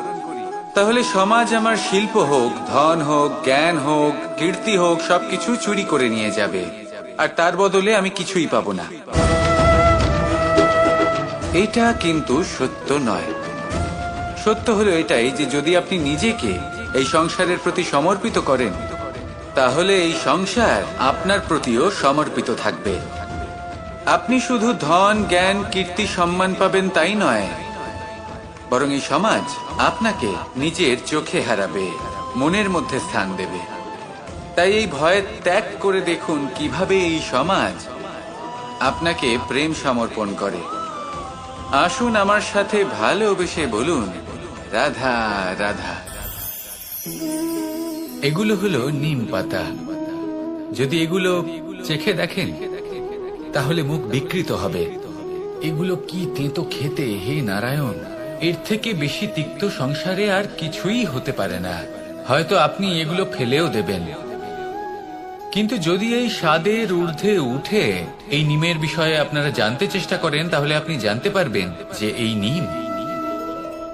তাহলে সমাজ আমার শিল্প হোক, ধন হোক, জ্ঞান হোক, কীর্তি হোক, সবকিছু চুরি করে নিয়ে যাবে, আর তার বদলে আমি কিছুই পাবো না। এটা কিন্তু সত্য নয়। সত্য হলো এটাই যে যদি আপনি নিজেকে এই সংসারের প্রতি সমর্পিত করেন, তাহলে এই সংসার আপনার প্রতিও সমর্পিত থাকবে। আপনি শুধু ধন, জ্ঞান, কীর্তি, সম্মান পাবেন তাই নয়, বরং এই সমাজ আপনাকে নিজের চোখে হারাবে, মনের মধ্যে স্থান দেবে। তাই এই ভয় ত্যাগ করে দেখুন কিভাবে এই সমাজ আপনাকে প্রেম সমর্পণ করে। আসুন আমার সাথে ভালোবেসে বলুন, রাধা রাধা। এগুলো হলো নিম পাতা। যদি এগুলো চেখে দেখেন, তাহলে মুখ বিকৃত হবে। এগুলো কি তেতো খেতে, হে নারায়ণ! এর থেকে বেশি তিক্ত সংসারে আর কিছুই হতে পারে না। হয়তো আপনি এগুলো ফেলেও দেবেন, কিন্তু যদি এই স্বাদের ঊর্ধ্বে উঠে এই নিমের বিষয়ে আপনারা জানতে চেষ্টা করেন, তাহলে আপনি জানতে পারবেন যে এই নিম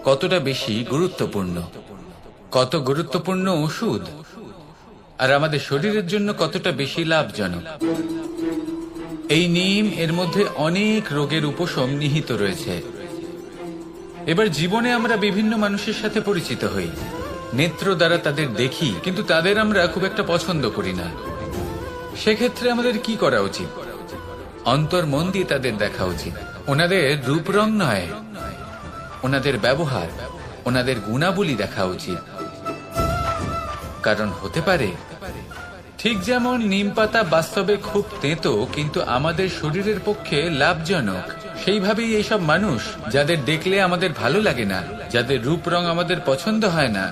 কতটা বেশি গুরুত্বপূর্ণ, কত গুরুত্বপূর্ণ ওষুধ, আর আমাদের শরীরের জন্য কতটা বেশি লাভজনক। এই নিম, এর মধ্যে অনেক রোগের উপশম নিহিত রয়েছে। এবার জীবনে আমরা বিভিন্ন মানুষের সাথে পরিচিত হই, নেত্র দ্বারা তাদের দেখি, কিন্তু তাদের আমরা খুব একটা পছন্দ করি না। সেক্ষেত্রে আমাদের কি করা উচিত? অন্তর মন দিয়ে তাদের দেখা উচিত। ওনাদের রূপ রং নয়, ওনাদের ব্যবহার, ওনাদের গুণাবলী দেখা উচিত। কারণ হতে পারে ঠিক যেমন নিম পাতা বাস্তবে খুব তেতো কিন্তু আমাদের শরীরের পক্ষে লাভজনক, সেইভাবেই এইসব মানুষ যাদের দেখলে আমাদের ভালো লাগে না, যাদের রূপ রং আমাদের পছন্দ হয় না,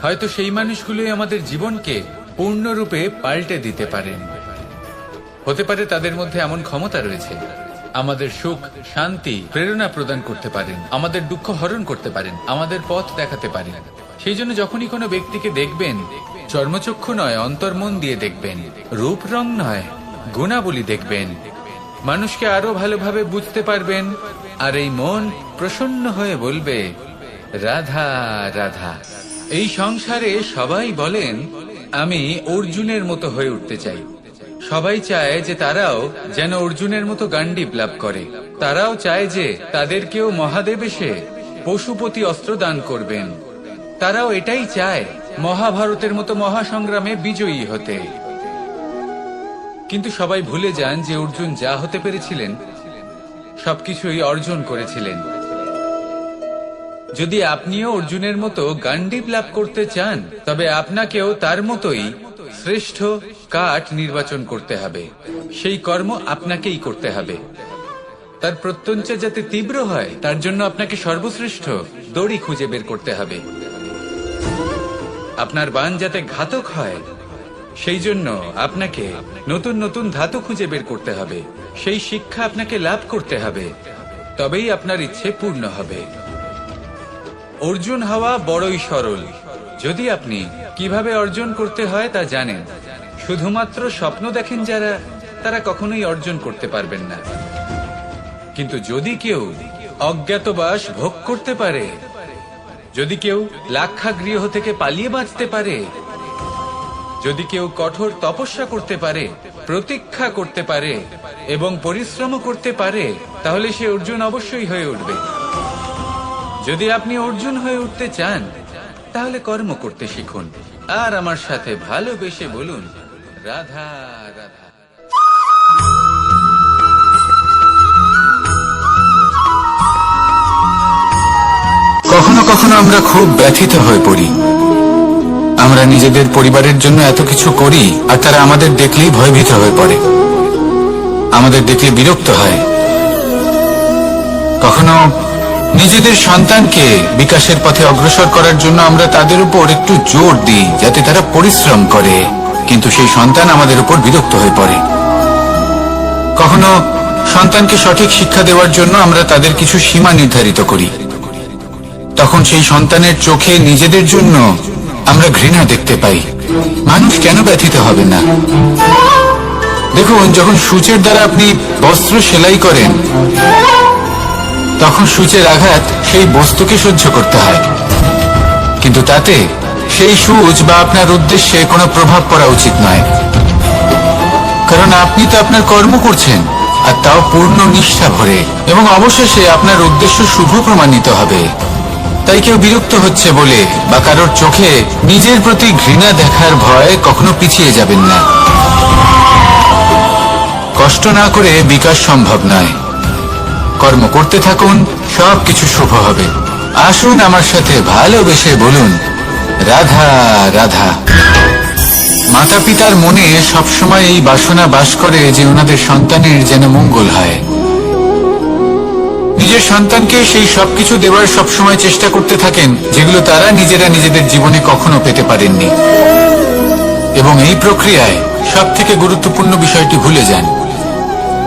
হয়তো সেই মানুষগুলোই আমাদের জীবনকে পূর্ণরূপে পাল্টে দিতে পারেন। হতে পারে তাদের মধ্যে এমন ক্ষমতা রয়েছে, আমাদের সুখ, শান্তি, প্রেরণা প্রদান করতে পারেন, আমাদের দুঃখ হরণ করতে পারেন, আমাদের পথ দেখাতে পারেন। সেই জন্য যখনই কোনো ব্যক্তিকে দেখবেন, চর্মচক্ষু নয়, অন্তর্মন দিয়ে দেখবেন, রূপ রং নয়, গুণাবলী দেখবেন, মানুষকে আরো ভালোভাবে বুঝতে পারবেন, আর এই মন প্রসন্ন হয়ে বলবে, রাধা রাধা। এই সংসারে সবাই বলেন, আমি অর্জুনের মতো হয়ে উঠতে চাই। সবাই চায় যে তারাও যেন অর্জুনের মতো গান্ডীব লাভ করে। তারাও চায় যে তাদেরকেও মহাদেব এসে পশুপতি অস্ত্র দান করবেন। তারাও এটাই চায় মহাভারতের মতো মহাসংগ্রামে বিজয়ী হতে। কিন্তু সবাই ভুলে যান যে অর্জুন যা হতে পেরেছিলেন সবকিছুই অর্জন করেছিলেন। যদি আপনিও অর্জুনের মতো গান্ডীব লাভ করতে চান, তবে আপনাকেও তার মতোই শ্রেষ্ঠ কাঠ নির্বাচন করতে হবে। সেই কর্ম আপনাকেই করতে হবে। তার প্রত্যঞ্চা যাতে তীব্র হয়, তার জন্য আপনাকে সর্বশ্রেষ্ঠ দড়ি খুঁজে বের করতে হবে। আপনার বাণ যাতে ঘাতক হয়, সেই জন্য আপনাকে নতুন নতুন ধাতু খুঁজে বের করতে হবে। সেই শিক্ষা আপনাকে লাভ করতে হবে, তবেই আপনার ইচ্ছে পূর্ণ হবে। অর্জুন হওয়া বড়ই সরল, যদি আপনি কিভাবে অর্জন করতে হয় তা জানেন, শুধুমাত্র স্বপ্ন দেখেন যারা, তারা কখনোই অর্জন করতে পারবেন না। কিন্তু যদি কেউ অজ্ঞাতবাস ভোগ করতে পারে, যদি কেউ লাক্ষাগৃহ থেকে পালিয়ে বাঁচতে পারে, যদি কেউ কঠোর তপস্যা করতে পারে, প্রতীক্ষা করতে পারে এবং পরিশ্রম করতে পারে, তাহলে সে অর্জুন অবশ্যই হয়ে উঠবে। যদি আপনি অর্জুন হয়ে উঠতে চান, তাহলে কর্ম করতে শিখুন আর আমার সাথে ভালোবেসে বলুন, রাধা রাধা। কখনো কখনো আমরা খুব ব্যথিত হয়ে পড়ি। আমরা নিজেদের পরিবারের জন্য এত কিছু করি আর তারা আমাদের দেখলেই ভয়ভীত হয়ে পড়ে, আমাদের দেখলে বিরক্ত হয়। কখনো নিজেদের সন্তানকে বিকাশের পথে অগ্রসর করার জন্য আমরা তাদের উপর একটু জোর দিই যাতে তারা পরিশ্রম করে, কিন্তু সেই সন্তান আমাদের উপর বিরক্ত হয়ে পড়ে। কখনো সন্তানকে সঠিক শিক্ষা দেওয়ার জন্য আমরা তাদের কিছু সীমা নির্ধারিত করি, তখন সেই সন্তানের চোখে নিজেদের জন্য আমরা ঘৃণা দেখতে পাই। মানুষ কেন ব্যথিত হবে না? দেখুন, যখন সূচের দ্বারা আপনি বস্ত্র সেলাই করেন, তখন সূচের আঘাত সেই বস্তুকে সহ্য করতে হয়, কিন্তু তাতে সেই সূচ বা আপনার উদ্দেশ্যে কোনো প্রভাব পড়া উচিত নয়, কারণ আপনি তো আপনার কর্ম করছেন, আর তাও পূর্ণ নিষ্ঠা ভরে, এবং অবশেষে আপনার উদ্দেশ্য শুভ প্রমাণিত হবে। তাই কেউ বিরক্ত হচ্ছে বলে বা কারোর চোখে নিজের প্রতি ঘৃণা দেখার ভয়ে কখনো পিছিয়ে যাবেন না। কষ্ট না করে বিকাশ সম্ভব নয়। কর্ম করতে থাকুন, সবকিছু শুভ হবে। আসুন আমার সাথে ভালোবেসে বলুন, রাধা রাধা। মাতা পিতার মনে সবসময় এই বাসনা বাস করে যে ওনাদের সন্তানের যেন মঙ্গল হয়। নিজের সন্তানকে সেই সবকিছু দেওয়ার সবসময় চেষ্টা করতে থাকেন যেগুলো তারা নিজেরা নিজেদের জীবনে কখনো পেতে পারেননি, এবং এই প্রক্রিয়ায় সব থেকে গুরুত্বপূর্ণ বিষয়টি ভুলে যান,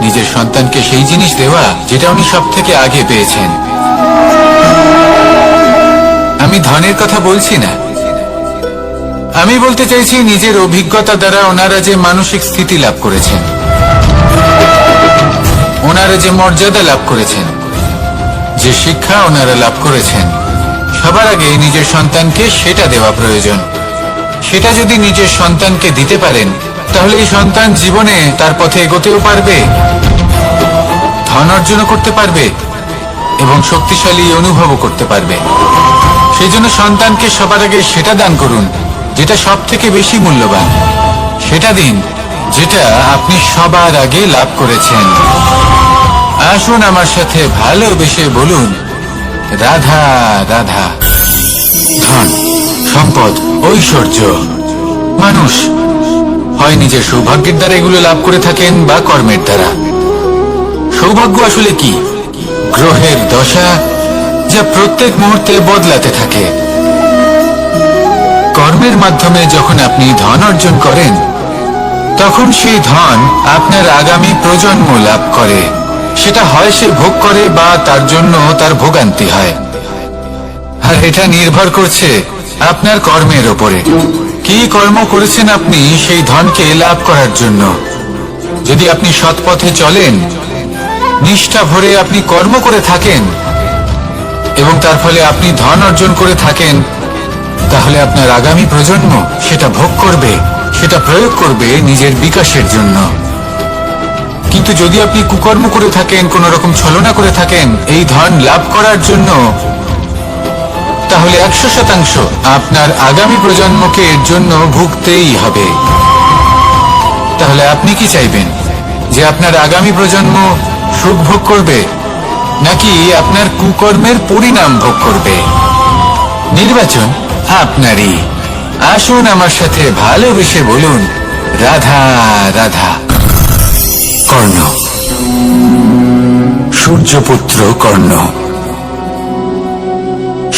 নিজের সন্তানকে সেই জিনিস দেওয়া যেটা উনি সব থেকে আগে পেয়েছেন। আমি ধনের কথা বলছি না, আমি বলতে চাইছি নিজের অভিজ্ঞতা দ্বারা ওনারা যে মানসিক স্থিতি লাভ করেছেন, ওনারা যে মর্যাদা লাভ করেছেন, যে শিক্ষা ওনারা লাভ করেছেন, সবার আগে নিজের সন্তানকে সেটা দেওয়া প্রয়োজন। সেটা যদি নিজের সন্তানকে দিতে পারেন, তাহলে এই সন্তান জীবনে তার পথে এগোতেও পারবে, ধন অর্জন করতে পারবে এবং শক্তিশালী অনুভবও করতে পারবে। সেই জন্য সন্তানকে সবার আগে সেটা দান করুন যেটা সব থেকে বেশি মূল্যবান। সেটা দিন যেটা আপনি সবার আগে লাভ করেছেন। আসুন আমার সাথে ভালোবেসে বলুন, রাধা রাধা। ধন, সম্পদ, ঐশ্বর্য, মানুষ হয় নিজের সৌভাগ্যের দ্বারা এগুলো লাভ করে থাকেন বা কর্মের দ্বারা। সৌভাগ্য আসলে কি? গ্রহের দশা যা প্রত্যেক মুহূর্তে বদলাতে থাকে। কর্মের মাধ্যমে যখন আপনি ধন অর্জন করেন, তখন সেই ধন আপনার আগামী প্রজন্ম লাভ করে। সেটা হয় সে ভোগ করে বা তার জন্য তার ভোগান্তি হয়, আর এটা নির্ভর করছে আপনার কর্মের ওপরে। কি কর্ম করেছেন আপনি সেই ধনকে লাভ করার জন্য? যদি আপনি সৎ পথে চলেন, নিষ্ঠা ভরে আপনি কর্ম করে থাকেন এবং তার ফলে আপনি ধন অর্জন করে থাকেন, তাহলে আপনার আগামী প্রজন্ম সেটা ভোগ করবে, সেটা প্রয়োগ করবে নিজের বিকাশের জন্য। কিন্তু যদি আপনি কুকর্ম করে থাকেন, কোন রকম ছলনা করে থাকেন এই ধন লাভ করার জন্য, তাহলে 100% আপনার আগামী প্রজন্মকে এর জন্য ভুগতেই হবে। তাহলে আপনি কি চাইবেন? যে আপনার আগামী প্রজন্ম সুখ ভোগ করবে, নাকি আপনার কুকর্মের পরিণাম ভোগ করবে? নির্বাচন আপনারই। আসুন আমার সাথে ভালোবেসে বলুন, রাধা রাধা। কর্ণ, সূর্যপুত্র কর্ণ,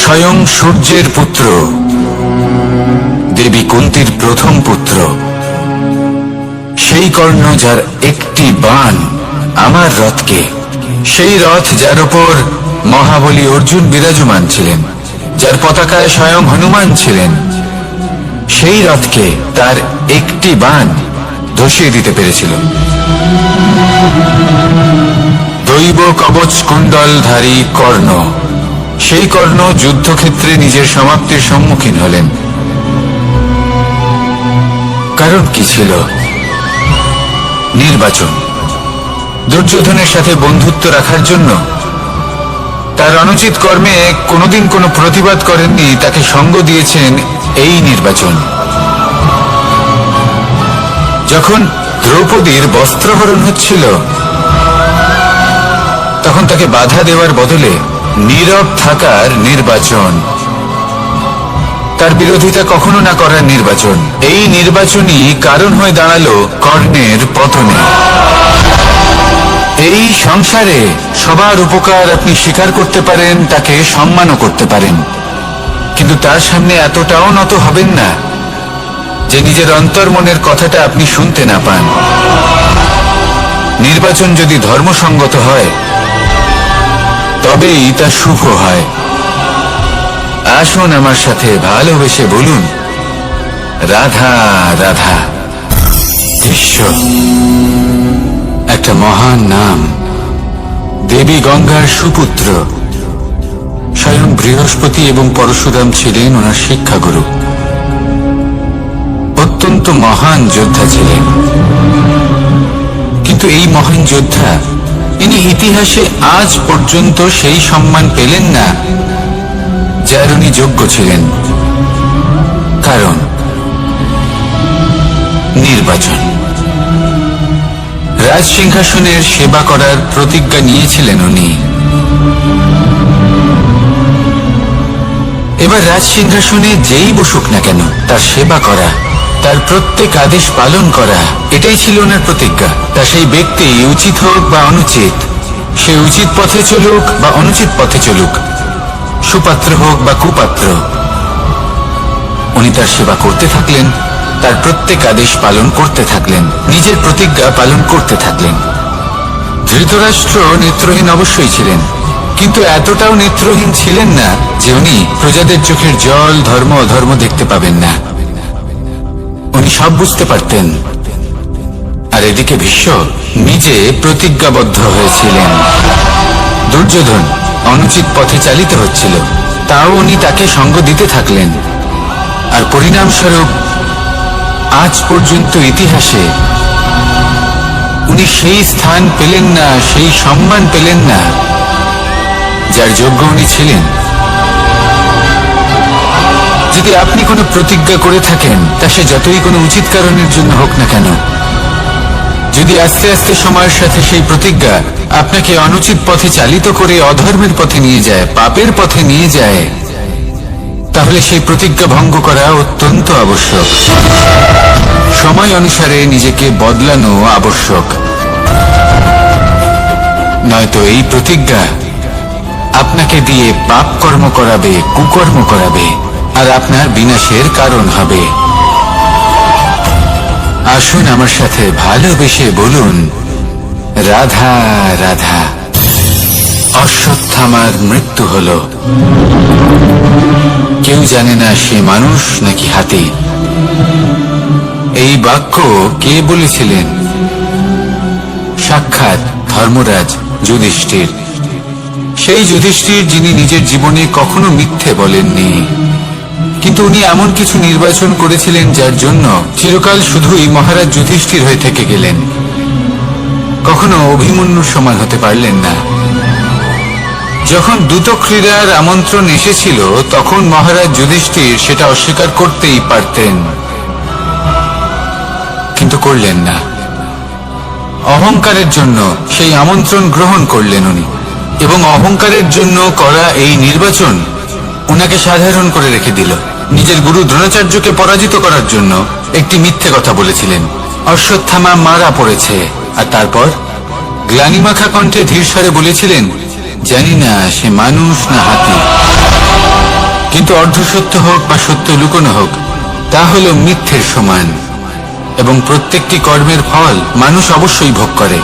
স্বয়ং সূর্যের পুত্র, দেবী কুন্তীর প্রথম পুত্র। সেই কর্ণ যার একটি বাণ আমার রথকে, সেই রথ যার উপর মহাবলী অর্জুন বিরাজমান ছিলেন, যার পতাকায় স্বয়ং হনুমান ছিলেন, সেই রথকে তার একটি বাণ ধসিয়ে দিতে পেরেছিল। দৈব কবচ কুণ্ডলধারী কর্ণ, সেই কর্ণ যুদ্ধক্ষেত্রে নিজের সমাপ্তির সম্মুখীন হলেন। কারণ কি ছিল? নির্বাচন। দুর্যোধনের সাথে বন্ধুত্ব রাখার জন্য তার অনুচিত কর্মে কোনোদিন কোনো প্রতিবাদ করেননি, তাকে সঙ্গ দিয়েছেন এই নির্বাচন। যখন দ্রৌপদীর বস্ত্রহরণ হচ্ছিল তখন তাকে বাধা দেওয়ার বদলে নীরব থাকার নির্বাচন, তার বিরোধিতা কখনো না করার নির্বাচন। এই নির্বাচনই কারণ হয়ে দাঁড়ালো কর্ণের পতনে। এই সংসারে সবার উপকার আপনি স্বীকার করতে পারেন, তাকে সম্মানও করতে পারেন, কিন্তু তার সামনে এতটাও নত হবেন না যে নিজের অন্তর্মনের কথাটা আপনি শুনতে না পান। নির্বাচন যদি ধর্মসঙ্গত হয় তবেই তা শুভ হয়। আসুন আমার সাথে ভালোবেসে বলুন, রাধা রাধা। ভীষ্ম একটা মহান নাম, দেবী গঙ্গার সুপুত্র। স্বয়ং বৃহস্পতি এবং পরশুরাম ছিলেন ওনার শিক্ষাগুরু। অত্যন্ত মহান যোদ্ধা ছিলেন, কিন্তু এই মহান যোদ্ধা ইনি ইতিহাসে আজ পর্যন্ত সেই সম্মান পেলেন না যার উনি যোগ্য ছিলেন। কারণ নির্বাচন। রাজ সিংহাসনের সেবা করার প্রতিজ্ঞা নিয়েছিলেন উনি। এবার রাজ সিংহাসনে যেই বসুক না কেন তার সেবা করা, তার প্রত্যেক আদেশ পালন করা, এটাই ছিল ওনার প্রতিজ্ঞা। তা সেই ব্যক্তি উচিত হোক বা অনুচিত, সে উচিত পথে চলুক বা অনুচিত পথে চলুক, সুপাত্র হোক বা কুপাত্র, উনি তার সেবা করতে থাকলেন, তার প্রত্যেক আদেশ পালন করতে থাকলেন, নিজের প্রতিজ্ঞা পালন করতে থাকলেন। ধৃতরাষ্ট্র নেত্রহীন অবশ্যই ছিলেন, কিন্তু এতটাও নেত্রহীন ছিলেন না যে উনি প্রজাদের চোখের জল, ধর্ম অধর্ম দেখতে পাবেন না। উনি সব বুঝতে পারতেন। আর এদিকে ভীষ্ম নিজে প্রতিজ্ঞাবদ্ধ হয়েছিলেন। দুর্যোধন অনুচিত পথে চালিত হচ্ছিল, তাও উনি তাকে সঙ্গ দিতে থাকলেন। আর পরিণামস্বরূপ আজ পর্যন্ত ইতিহাসে উনি সেই স্থান পেলেন না, সেই সম্মান পেলেন না যার যোগ্য উনি ছিলেন। যদি আপনি কোনো প্রতিজ্ঞা করে থাকেন, তা সে যতই কোনো উচিত কারণের জন্য হোক না কেন, যদি আস্তে আস্তে সময়ের সাথে সেই প্রতিজ্ঞা আপনাকে অনুচিত পথে চালিত করে অধর্মের পথে নিয়ে যায়, পাপের পথে নিয়ে যায়, তাহলে সেই প্রতিজ্ঞা ভঙ্গ করা অত্যন্ত আবশ্যক। সময় অনুসারে নিজেকে বদলানো আবশ্যক, নয়তো এই প্রতিজ্ঞা আপনাকে দিয়ে পাপ কর্ম করাবে, কুকর্ম করাবে, আর আপনার বিনাশের কারণ হবে। আসুন আমার সাথে ভালোবেসে বলুন, রাধা রাধা। অশ্বত্থামার মৃত্যু হল। কেউ জানে না সে মানুষ নাকি হাতি। এই বাক্য কে বলেছিলেন? সাক্ষাৎ ধর্মরাজ যুধিষ্ঠির। সেই যুধিষ্ঠির যিনি নিজের জীবনে কখনো মিথ্যে বলেননি, কিন্তু উনি এমন কিছু নির্বাচন করেছিলেন যার জন্য চিরকাল শুধুই মহারাজ যুধিষ্ঠির হয়ে থেকে গেলেন, কখনো অভিমন্যুর সমান হতে পারলেন না। যখন দ্রুত ক্রীড়ার আমন্ত্রণ এসেছিল তখন মহারাজ যুধিষ্ঠির সেটা অস্বীকার করতেই পারতেন, কিন্তু করলেন না। অহংকারের জন্য সেই আমন্ত্রণ গ্রহণ করলেন উনি, এবং অহংকারের জন্য করা এই নির্বাচন উনাকে সাধারণ করে রেখে দিল। নিজের গুরু দ্রোণাচার্যকে পরাজিত করার জন্য একটি মিথ্যে কথা বলেছিলেন। অশ্বত্থামা মারা পড়েছে, আর তারপর গ্লানিমাখা কণ্ঠে ধীরস্বরে বলেছিলেন, জানি না সে মানুষ না হাতি। কিন্তু অর্ধসত্য হোক বা সত্য লুকোনো হোক, তা হল মিথ্যের সমান, এবং প্রত্যেকটি কর্মের ফল মানুষ অবশ্যই ভোগ করে।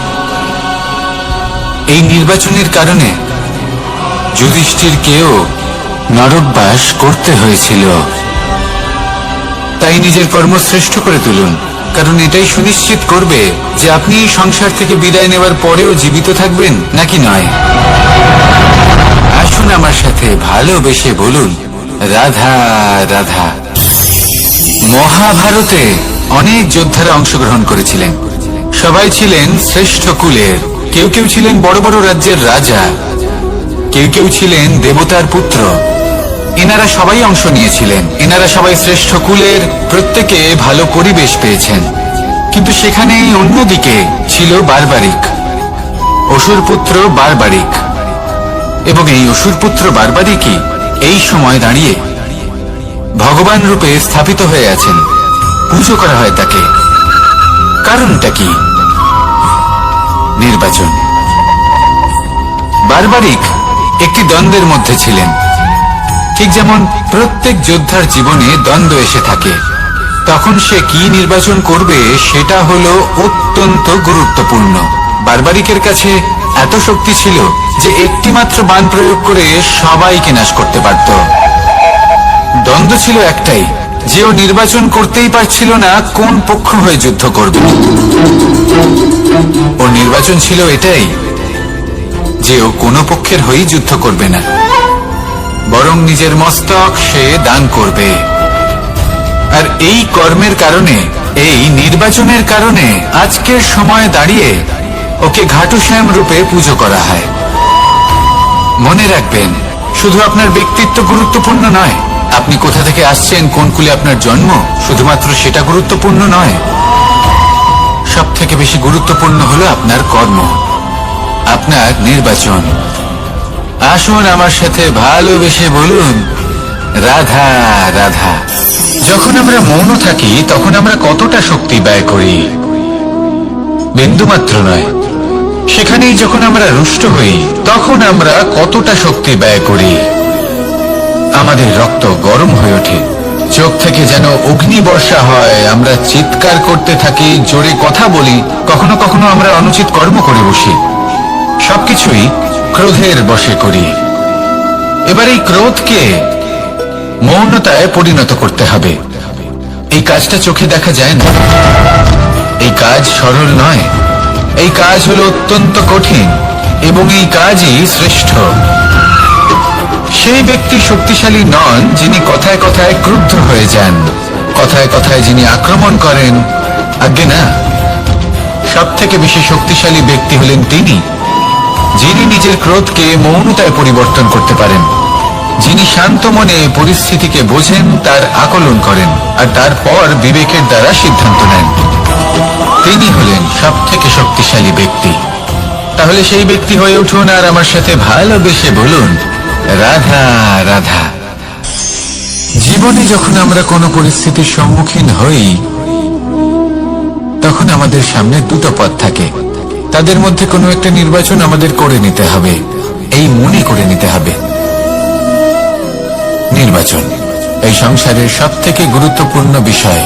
এই নির্বাচনের কারণে যুধিষ্ঠিরকেও নরকবাস করতে হয়েছিল। তাই নিজের কর্ম শ্রেষ্ঠ করে তুলুন, কারণ এটাই সুনিশ্চিত করবে যে আপনি এই সংসার থেকে বিদায় নেওয়ার পরেও জীবিত থাকবেন নাকি নয়। আসুন আমার সাথে ভালোবেসে বলুন, রাধা রাধা। মহাভারতে অনেক যোদ্ধারা অংশগ্রহণ করেছিলেন। সবাই ছিলেন শ্রেষ্ঠ কুলের। কেউ কেউ ছিলেন বড় বড় রাজ্যের রাজা, কেউ কেউ ছিলেন দেবতার পুত্র। এনারা সবাই অংশ নিয়েছিলেন। এনারা সবাই শ্রেষ্ঠ কুলের, প্রত্যেকে ভালো পরিবেশ পেয়েছেন। কিন্তু সেখানে অন্যদিকে ছিল বারবারিক, অসুর পুত্র বারবারিক। এবং এই অসুর পুত্র বারবারিকই এই সময় দাঁড়িয়ে ভগবান রূপে স্থাপিত হয়ে আছেন। পুজো করা হয় তাকে। কারণটা কি? নির্বাচন। বারবারিক একটি দ্বন্দ্বের মধ্যে ছিলেন। ঠিক যেমন প্রত্যেক যোদ্ধার জীবনে দ্বন্দ্ব এসে থাকে, তখন সে কি নির্বাচন করবে সেটা হলো অত্যন্ত গুরুত্বপূর্ণ। বারবারিকের কাছে এত শক্তি ছিল যে একটি মাত্র বাণ প্রয়োগ করে সবাইকে নাশ করতে পারত। দ্বন্দ্ব ছিল একটাই, যে ও নির্বাচন করতেই পারছিল না কোন পক্ষ হয়ে যুদ্ধ করবে। ওর নির্বাচন ছিল এটাই যে ও কোনো পক্ষের হয়েই যুদ্ধ করবে না, বরং নিজের মস্তক সে দান করবে। আর এই কর্মের কারণে, এই নির্বাচনের কারণে আজকের সময় দাঁড়িয়ে ওকে ঘাটুশ্যাম রূপে পুজো করা হয়। মনে রাখবেন, শুধু আপনার ব্যক্তিত্ব গুরুত্বপূর্ণ নয়, আপনি কোথা থেকে আসছেন, কোন কুলে আপনার জন্ম, শুধুমাত্র সেটা গুরুত্বপূর্ণ নয়। সব থেকে বেশি গুরুত্বপূর্ণ হলো আপনার কর্ম, আপনার নির্বাচন। আসুন আমার সাথে ভালোবেসে বলুন, রাধা রাধা। যখন আমরা মৌন থাকি তখন আমরা কতটা শক্তি ব্যয় করি, বিন্দুমাত্র নয়। সেখানেই যখন আমরা রুষ্ট হই তখন আমরা কতটা শক্তি ব্যয় করি। আমাদের রক্ত গরম হয়ে ওঠে, চোখ থেকে যেন অগ্নি বর্ষা হয়, আমরা চিৎকার করতে থাকি, জোরে কথা বলি, কখনো কখনো আমরা অনুচিত কর্ম করে বসি। সবকিছুই ক্রোধের বশে করি। এবার এই ক্রোধকে মৌনতায় পরিণত করতে হবে। এই কাজটা চোখে দেখা যায় না, এই কাজ সরল নয়, এই কাজ হলো অত্যন্ত কঠিন, এবং এই কাজই শ্রেষ্ঠ। সেই ব্যক্তি শক্তিশালী নন যিনি কথায় কথায় ক্রুদ্ধ হয়ে যান, কথায় কথায় যিনি আক্রমণ করেন। আজ্ঞে না, সব থেকে বেশি শক্তিশালী ব্যক্তি হলেন তিনি যিনি নিজের ক্রোধকে মৌনতায় পরিবর্তন করতে পারেন, যিনি শান্ত মনে পরিস্থিতিকে বোঝেন, তার আকলন করেন, আর তারপর বিবেকের দ্বারা সিদ্ধান্ত নেন। তিনি হলেন সব থেকে শক্তিশালী ব্যক্তি। তাহলে সেই ব্যক্তি হয়ে উঠুন আর আমার সাথে ভালোবেসে বলুন, রাধা রাধা। জীবনে যখন আমরা কোনো পরিস্থিতির সম্মুখীন হই তখন আমাদের সামনে দুটো পথ থাকে। তাদের মধ্যে কোনো একটা নির্বাচন আমাদের করে নিতে হবে, এই মনে করে নিতে হবে। নির্বাচন এই সংসারের সব থেকে গুরুত্বপূর্ণ বিষয়।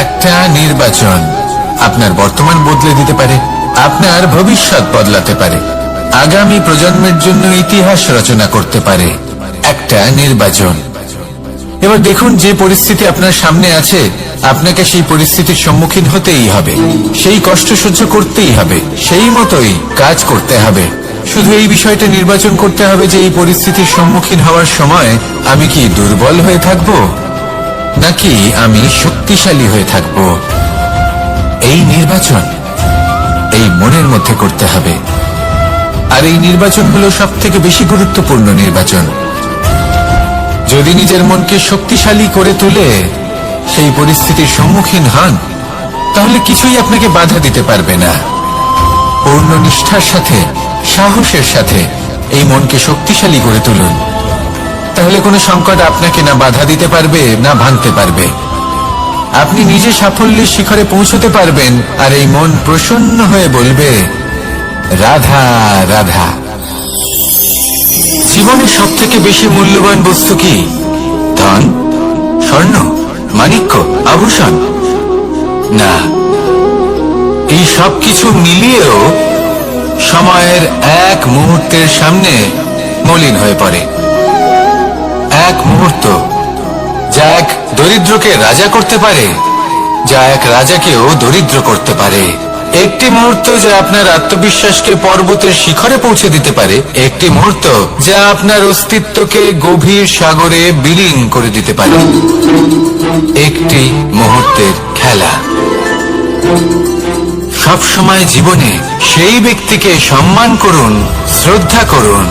একটা নির্বাচন আপনার বর্তমান বদলে দিতে পারে, আপনার ভবিষ্যৎ বদলাতে পারে, আগামী প্রজন্মের জন্য ইতিহাস রচনা করতে পারে। একটা নির্বাচন। এবার দেখুন, যে পরিস্থিতি আপনার সামনে আছে, আপনাকে সেই পরিস্থিতির সম্মুখীন হতেই হবে, সেই কষ্ট সহ্য করতেই হবে, সেই মতোই কাজ করতে হবে। শুধু এই বিষয়টা নির্বাচন করতে হবে যে এই পরিস্থিতির সম্মুখীন হওয়ার সময় আমি কি দুর্বল হয়ে থাকব নাকি আমি শক্তিশালী হয়ে থাকব। এই নির্বাচন এই মনের মধ্যে করতে হবে। আর এই নির্বাচন হলো সব থেকে বেশি গুরুত্বপূর্ণ নির্বাচন। যদি নিজের মনকে শক্তিশালী করে তুলে সেই পরিস্থিতির সম্মুখীন হন, তাহলে কিছুই আপনাকে বাধা দিতে পারবে না। পূর্ণ নিষ্ঠার সাথে, সাহসের সাথে এই মনকে শক্তিশালী করে তুলুন, তাহলে কোনো সংকট আপনাকে না বাধা দিতে পারবে না ভাঙতে পারবে। আপনি নিজে সাফল্যের শিখরে পৌঁছতে পারবেন, আর এই মন প্রসন্ন হয়ে বলবে, রাধা রাধা। জীবনের সব থেকে বেশি মূল্যবান বস্তু কি? ধন, স্বর্ণ, মাণিক্য, আভূষণ? না, এই সব কিছু মিলিয়েও সময়ের এক মুহূর্তের সামনে মলিন হয়ে পড়ে। এক মুহূর্ত যা এক দরিদ্রকে রাজা করতে পারে, যা এক রাজাকেও দরিদ্র করতে পারে। একটি মুহূর্ত যা আপনার আত্মবিশ্বাসকে পর্বতের শিখরে পৌঁছে দিতে পারে, একটি মুহূর্ত যা আপনার অস্তিত্বকে গভীর সাগরে বিলীন করে দিতে পারে। একটি মুহূর্তের খেলা। সব সময় জীবনে সেই ব্যক্তিকে সম্মান করুন, শ্রদ্ধা করুন,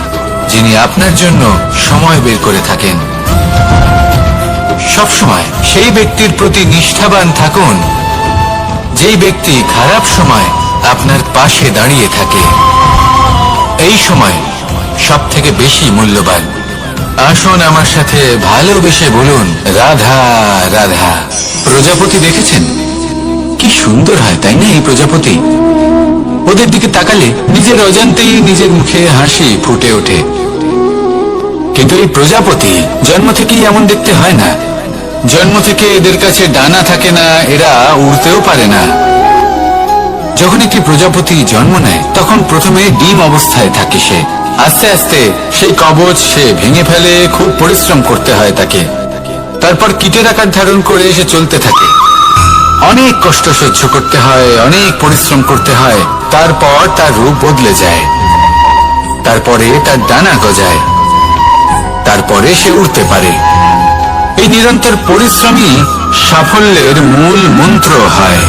যিনি আপনার জন্য সময় বের করে থাকেন। সবসময় সেই ব্যক্তির প্রতি নিষ্ঠাবান থাকুন, যেই ব্যক্তি খারাপ সময় আপনার পাশে দাঁড়িয়ে থাকে। এই সময় সব থেকে বেশি মূল্যবান। আসুন আমার সাথে ভালোবেসে বলুন, রাধা রাধা। প্রজাপতি দেখেছেন? কি সুন্দর হয়, তাই না? এই প্রজাপতি, ওদের দিকে তাকালে নিজের অজান্তেই নিজের মুখে হাসি ফুটে ওঠে। কিন্তু এই প্রজাপতি জন্ম থেকেই এমন দেখতে হয় না। জন্ম থেকে এদের কাছে ডানা থাকে না, এরা উড়তেও পারে না। যখন একটি প্রজাপতি জন্ম নেয় তখন প্রথমে ডিম অবস্থায় থাকে সে। আস্তে আস্তে সেই কবচ সে ভেঙে ফেলে, খুব পরিশ্রম করতে হয় তাকে। তারপর কীটের আকার ধারণ করে সে চলতে থাকে। অনেক কষ্ট সহ্য করতে হয়, অনেক পরিশ্রম করতে হয়। তারপর তার রূপ বদলে যায়, তারপরে তার ডানা গজায়, তারপরে সে উড়তে পারে। এই নিরন্তর পরিশ্রমই সাফল্যের মূল মন্ত্র হয়।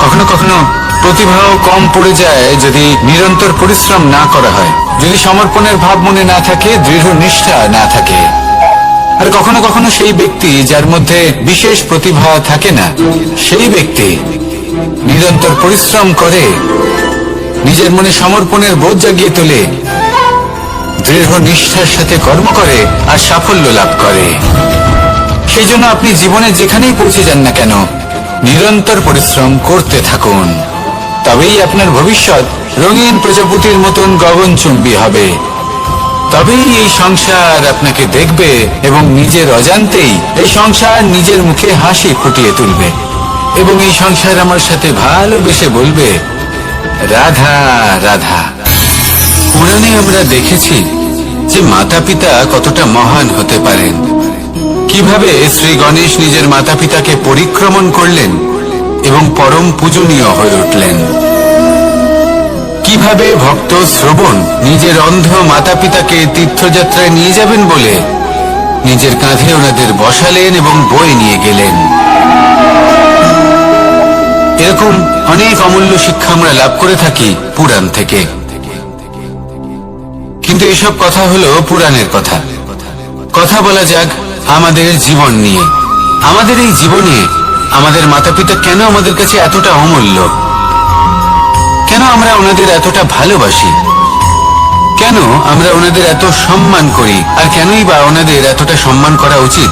কখনো কখনো প্রতিভাও কম পড়ে যায় যদি নিরন্তর পরিশ্রম না করা হয়, যদি সমর্পণের ভাব মনে না থাকে, দৃঢ় নিষ্ঠা না থাকে। আর কখনো কখনো সেই ব্যক্তি যার মধ্যে বিশেষ প্রতিভা থাকে না, সেই ব্যক্তি নিরন্তর পরিশ্রম করে, নিজের মনে সমর্পণের বোধ জাগিয়ে তোলে, দৃঢ় নিষ্ঠার সাথে কর্ম করে আর সাফল্য লাভ করে। সেই জন্য আপনি জীবনে যেখানেই পৌঁছে যান না কেন, নিরন্তর পরিশ্রম করতে থাকুন। তবেই আপনার ভবিষ্যৎ রঙিন প্রজাপতির মতন গগনচুম্বী হবে। তবেই এই সংসার আপনাকে দেখবে এবং নিজের অজান্তেই এই সংসার নিজের মুখে হাসি ফুটিয়ে তুলবে এবং এই সংসার আমার সাথে ভালোবেসে বলবে, রাধা রাধা। পুরাণে আমরা দেখেছি যে মাতা পিতা কতটা মহান হতে পারেন। কিভাবে শ্রী গণেশ নিজের মাতা পিতাকে পরিক্রমণ করলেন এবং পরম পূজনীয় হয়ে উঠলেন। কিভাবে ভক্ত শ্রবণ নিজের অন্ধ মাতা পিতাকে তীর্থযাত্রায় নিয়ে যাবেন বলে নিজের কাঁধে ওনাদের বসালেন এবং বয়ে নিয়ে গেলেন। এরকম অনেক অমূল্য শিক্ষা আমরা লাভ করে থাকি পুরাণ থেকে। কিন্তু এসব কথা হলো পুরাণের কথা। কথা বলা যাক আমাদের জীবন নিয়ে। আমাদের এই জীবনে আমাদের মাতা পিতা কেন আমাদের কাছে এতটা অমূল্য? কেন আমরা ওনাদের এতটা ভালোবাসি? কেন আমরা ওনাদের এত সম্মান করি? আর কেনই বা ওনাদের এতটা সম্মান করা উচিত?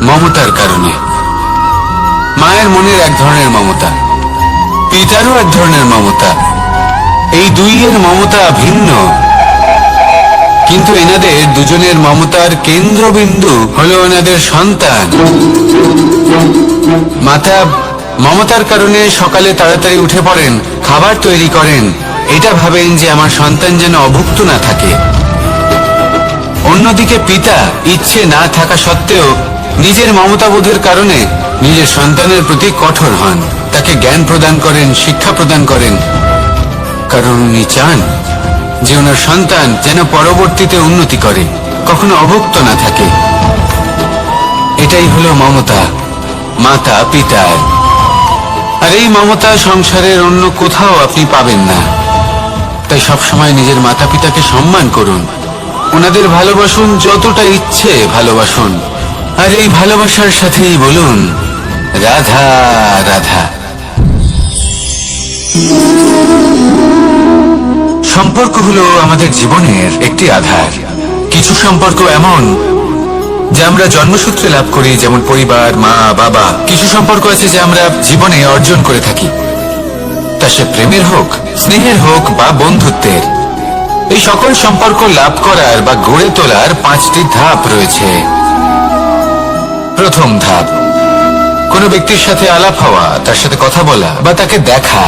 মমতার কারণে। মায়ের মনের এক ধরনের মমতা, পিতারও এক ধরনের মমতা। এই দুইয়ের মমতা ভিন্ন, কিন্তু এনাদের দুজনের মমতার কেন্দ্রবিন্দু হলো এনাদের সন্তান। মাতা মমতার কারণে সকালে তাড়াতাড়ি উঠে পড়েন, খাবার তৈরি করেন, এটা ভাবেন যে আমার সন্তান যেন অভুক্ত না থাকে। অন্যদিকে পিতা ইচ্ছে না থাকা সত্ত্বেও নিজের মমতাবোধের কারণে নিজের সন্তানের প্রতি কঠোর হন, তাকে জ্ঞান প্রদান করেন, শিক্ষা প্রদান করেন, কারণ উনি চান যে ওনার সন্তান যেন পরবর্তীতে উন্নতি করে, কখনো অভুক্ত না থাকে। এটাই হলো মমতা মাতা পিতার। আর এই মমতা সংসারের অন্য কোথাও আপনি পাবেন না। তাই সবসময় নিজের মাতা পিতাকে সম্মান করুন, ওনাদের ভালোবাসুন, যতটা ইচ্ছে ভালোবাসুন। আর এই ভালোবাসার সাথেই বলুন, রাধা রাধা। সম্পর্ক হলো আমাদের জীবনের একটি আধার। কিছু সম্পর্ক এমন যা আমরা জন্মসূত্রে লাভ করি, যেমন পরিবার, মা বাবা। কিছু সম্পর্ক আছে যা আমরা জীবনে অর্জন করে থাকি, তা সে প্রেমের হোক, স্নেহের হোক বা বন্ধুত্বের। এই সকল সম্পর্ক লাভ করার বা গড়ে তোলার 5টি ধাপ রয়েছে। প্রথম ধাপ, কোনো ব্যক্তির সাথে আলাপ হওয়া, তার সাথে কথা বলা বা তাকে দেখা।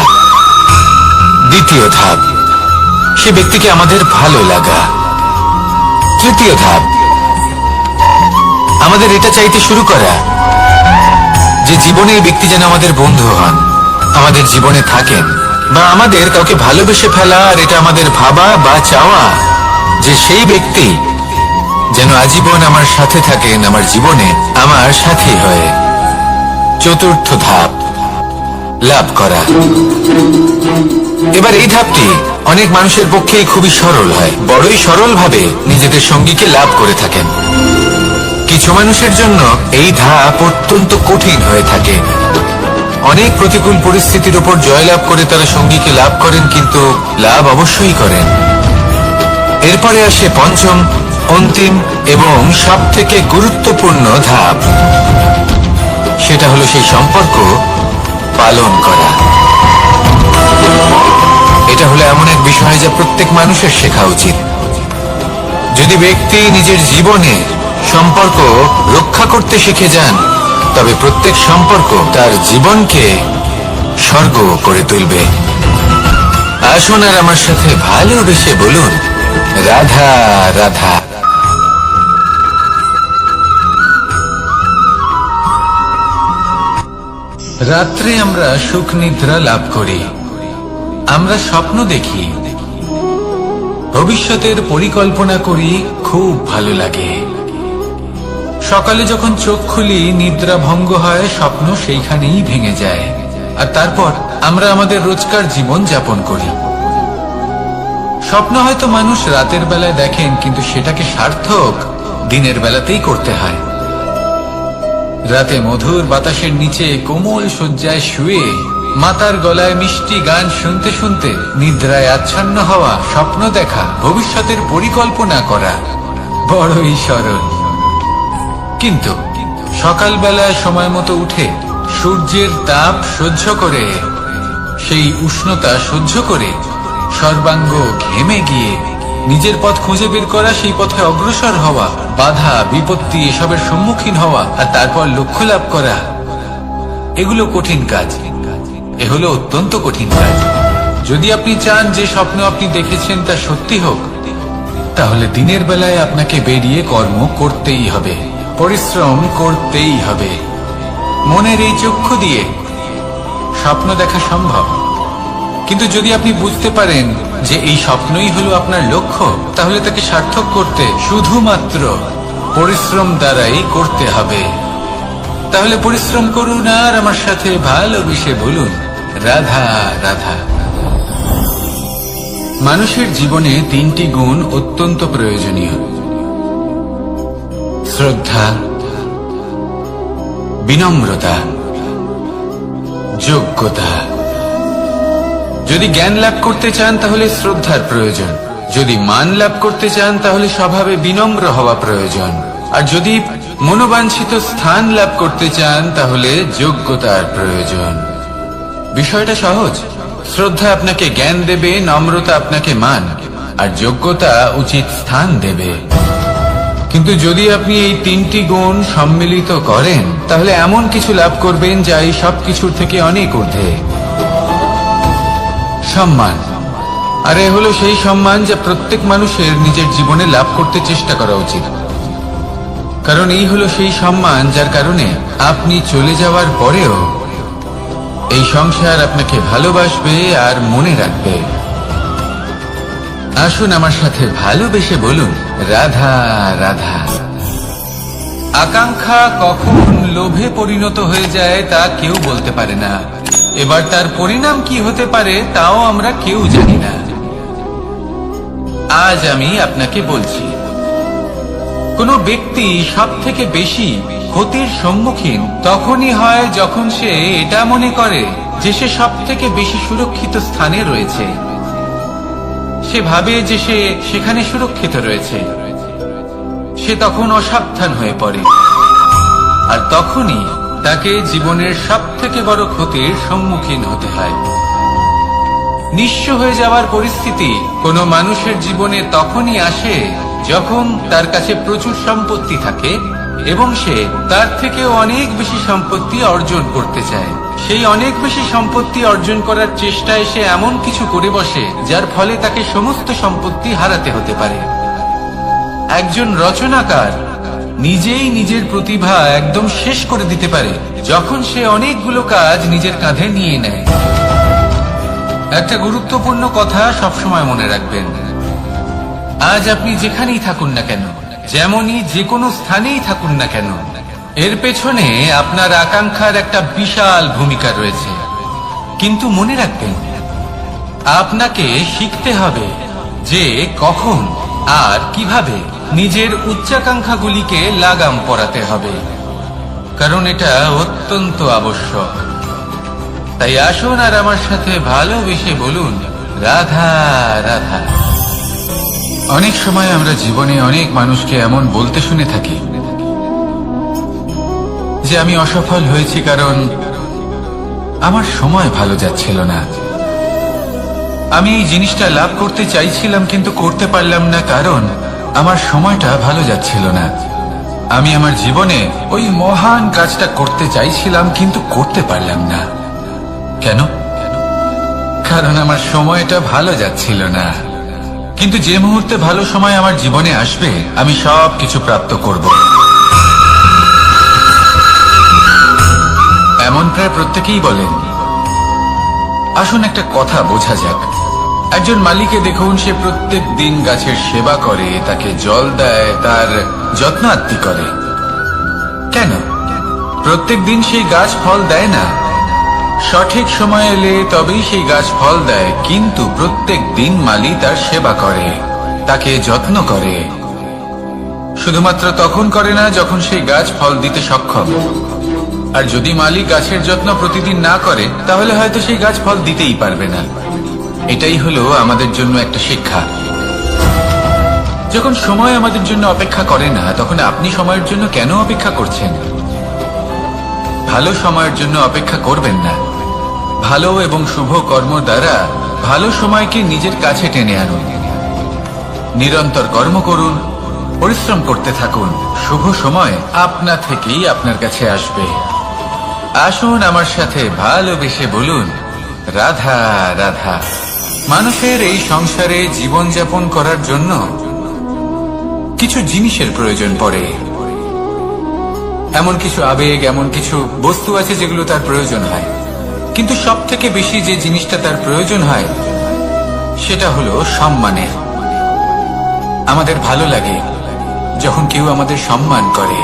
দ্বিতীয় ধাপ, সে ব্যক্তিকে আমাদের ভালো লাগা। তৃতীয় ধাপ, আমাদের এটা চাইতে শুরু করা যে জীবনে এই ব্যক্তি যেন আমাদের বন্ধু হন, আমাদের জীবনে থাকেন, বা আমাদের কাউকে ভালোবেসে ফেলা আর এটা আমাদের ভাবা বা চাওয়া যে সেই ব্যক্তি যেন আজীবন আমার সাথে থাকেন, আমার জীবনে আমার সাথী হয়ে। চতুর্থ ধাপ, লাভ করা। এবার এই ধাপটি অনেক মানুষের পক্ষেই খুবই সরল হয়, বড়ই সরল ভাবে নিজেদের সঙ্গীকে লাভ করে থাকেন। কিছু মানুষের জন্য এই ধাপ অত্যন্ত কঠিন হয়ে থাকে। অনেক প্রতিকূল পরিস্থিতির উপর জয়লাভ করে তারা সঙ্গীকে লাভ করেন, কিন্তু লাভ অবশ্যই করেন। এরপরে আসে পঞ্চম, অন্তিম এবং সব থেকে গুরুত্বপূর্ণ ধাপ। সেটা হলো সেই সম্পর্ক পালন করা। এটা হলো এমন এক বিষয় যা প্রত্যেক মানুষের শেখা উচিত। যদি ব্যক্তি নিজের জীবনে সম্পর্ক রক্ষা করতে শিখে যান, তবে প্রত্যেক সম্পর্ক তার জীবনকে স্বর্গ করে তুলবে। আসুন আর আমার সাথে ভালোবেসে বলুন, রাধা রাধা। রাত্রে আমরা সুখ নিদ্রা লাভ করি, আমরা স্বপ্ন দেখি, ভবিষ্যতের পরিকল্পনা করি, খুব ভালো লাগে। সকালে যখন চোখ খুলি নিদ্রা ভঙ্গ হয়, স্বপ্ন সেইখানেই ভেঙে যায়, আর তারপর আমরা আমাদের রোজকার জীবন যাপন করি। স্বপ্ন হয়তো মানুষ রাতের বেলায় দেখেন, কিন্তু সেটাকে সার্থক দিনের বেলাতেই করতে হয়। রাতে মধুর বাতাসের নিচে কোমল শয্যায় শুয়ে মাতার গলায় মিষ্টি গান শুনতে শুনতে নিদ্রায় আচ্ছন্ন হওয়া, স্বপ্ন দেখা, ভবিষ্যতের পরিকল্পনা করা বড়ই সরল। কিন্তু সকালবেলায় সময় মতো উঠে সূর্যের তাপ সহ্য করে, সেই উষ্ণতা সহ্য করে সর্বাঙ্গ ঘেমে গিয়ে নিজের পথ খুঁজে বের করা, সেই পথে অগ্রসর হওয়া, বাধা বিপত্তি এসবের সম্মুখীন হওয়া, আর তারপর লক্ষ্য লাভ করা, এগুলো কঠিন কাজ। এ হলো অত্যন্ত কঠিন কাজ। যদি আপনি চান যে স্বপ্ন আপনি দেখেছেন তা সত্যি হোক, তাহলে দিনের বেলায় আপনাকে বেরিয়ে কর্ম করতেই হবে, পরিশ্রম করতেই হবে। মনের এই চক্ষু দিয়ে স্বপ্ন দেখা সম্ভব, কিন্তু যদি আপনি বুঝতে পারেন যে এই স্বপ্নই হলো আপনার লক্ষ্য, তাহলে তাকে সার্থক করতে শুধুমাত্র পরিশ্রম দ্বারাই করতে হবে। তাহলে পরিশ্রম করুন আর আমার সাথে ভালোবেসে বলুন, রাধা রাধা। মানুষের জীবনে তিনটি গুণ অত্যন্ত প্রয়োজনীয়: শ্রদ্ধা, বিনম্রতা, যোগ্যতা। যদি জ্ঞান লাভ করতে চান তাহলে শ্রদ্ধার প্রয়োজন, যদি মান লাভ করতে চান তাহলে স্বভাবে বিনম্র হওয়া প্রয়োজন, আর যদি মনোবাঞ্ছিত স্থান লাভ করতে চান তাহলে যোগ্যতার প্রয়োজন। বিষয়টা সহজ। শ্রদ্ধা আপনাকে জ্ঞান দেবে, নম্রতা আপনাকে মান, আর যোগ্যতা উচিত স্থান দেবে। কিন্তু যদি আপনি এই তিনটি গুণ সম্মিলিত করেন, তাহলে এমন কিছু লাভ করবেন যা এই সব কিছুর থেকে অনেক ঊর্ধ্বে। সম্মান। আর এ হলো সেই সম্মান যা প্রত্যেক মানুষের নিজের জীবনে লাভ করতে চেষ্টা করা উচিত, কারণ এই হলো সেই সম্মান যার কারণে আপনি চলে যাওয়ার পরেও এই সংসার আপনাকে ভালোবাসবে আর মনে রাখবে। আসুন আমার সাথে ভালোবেসে বলুন, রাধা রাধা। আকাঙ্ক্ষা কখন লোভে পরিণত হয়ে যায় তা কেউ বলতে পারে না। এবার তার পরিণাম কি হতে পারে তাও আমরা কেউ জানি না। আজ আমি আপনাকে বলছি, কোন ব্যক্তি সব থেকে বেশি ক্ষতির সম্মুখীন তখনই হয় যখন সে এটা মনে করে যে সে সব থেকে বেশি সুরক্ষিত স্থানে রয়েছে। সে ভাবে যে সে সেখানে সুরক্ষিত রয়েছে। সে তখন অসাবধান হয়ে পড়ে, আর তখনই তাকে জীবনের সব থেকে বড় ক্ষতির সম্মুখীন হতে হয়। নিঃস্ব হয়ে যাওয়ার পরিস্থিতি কোনো মানুষের জীবনে তখনই আসে যখন তার কাছে প্রচুর সম্পত্তি থাকে এবং সে তার থেকেও অনেক বেশি সম্পত্তি অর্জন করতে চায়। সেই অনেক বেশি সম্পত্তি অর্জন করার চেষ্টায় সে এমন কিছু করে বসে যার ফলে তাকে সমস্ত সম্পত্তি হারাতে হতে পারে। একজন রচনাকার নিজেই নিজের প্রতিভা একদম শেষ করে দিতে পারে যখন সে অনেকগুলো কাজ নিজের কাঁধে নিয়ে নেয়। একটা গুরুত্বপূর্ণ কথা সবসময় মনে রাখবেন, আজ আপনি যেখানেই থাকুন না কেন, যেমনই যে কোনো স্থানেই থাকুন না কেন, এর পেছনে আপনার আকাঙ্ক্ষার একটা বিশাল ভূমিকা রয়েছে। কিন্তু মনে রাখবেন, আপনাকে শিখতে হবে যে কখন আর কিভাবে নিজের উচ্চাকাঙ্ক্ষাগুলিকে লাগাম পরাতে হবে, কারণ এটা অত্যন্ত আবশ্যক। তাই আসুন আর আমার সাথে ভালোবেসে বলুন, রাধা রাধা। অনেক সময় আমরা জীবনে অনেক মানুষকে এমন বলতে শুনে থাকি যে আমি অসফল হয়েছি কারণ আমার সময় ভালো যাচ্ছিল না, আমি এই জিনিসটা লাভ করতে চাইছিলাম কিন্তু করতে পারলাম না কারণ আমার সময়টা ভালো যাচ্ছিল না, আমি আমার জীবনে ওই মহান কাজটা করতে চাইছিলাম কিন্তু করতে পারলাম না। কেন? কারণ আমার সময়টা ভালো যাচ্ছিল না। কিন্তু যে মুহূর্তে ভালো সময় আমার জীবনে আসবে, আমি সব কিছু প্রাপ্ত করব। এমন প্রায় প্রত্যেকেই বলেন। আসুন একটা কথা বোঝা যাক, একজন মালিকে দেখুন, সে প্রত্যেক দিন গাছের সেবা করে, তাকে জল দেয়, তার যত্ন আত্তি করে। কেন? প্রত্যেক দিন সেই গাছ ফল দেয় না, সঠিক সময় এলে তবেই সেই গাছ ফল দেয়, কিন্তু প্রত্যেক দিন মালি তার সেবা করে, তাকে যত্ন করে। শুধুমাত্র তখন করে না যখন সেই গাছ ফল দিতে সক্ষম। আর যদি মালি গাছের যত্ন প্রতিদিন না করে, তাহলে হয়তো সেই গাছ ফল দিতেই পারবে না। এটাই হলো আমাদের জন্য একটা শিক্ষা। যখন সময় আমাদের জন্য অপেক্ষা করে না, তখন আপনি সময়ের জন্য কেন অপেক্ষা করছেন? ভালো সময়ের জন্য অপেক্ষা করবেন না। ভালো এবং শুভ কর্ম দ্বারা ভালো সময়কে নিজের কাছে টেনে আনুন। নিরন্তর কর্ম করুন, পরিশ্রম করতে থাকুন, শুভ সময় আপনা থেকেই আপনার কাছে আসবে। আসুন আমার সাথে ভালোবেসে বলুন, রাধা রাধা। মানুষের এই সংসারে জীবনযাপন করার জন্য কিছু জিনিসের প্রয়োজন পড়ে। এমন কিছু আবেগ, এমন কিছু বস্তু আছে যেগুলো তার প্রয়োজন হয়, কিন্তু সব থেকে বেশি যে জিনিসটা তার প্রয়োজন হয় সেটা হলো সম্মানের। আমাদের ভালো লাগে যখন কেউ আমাদের সম্মান করে।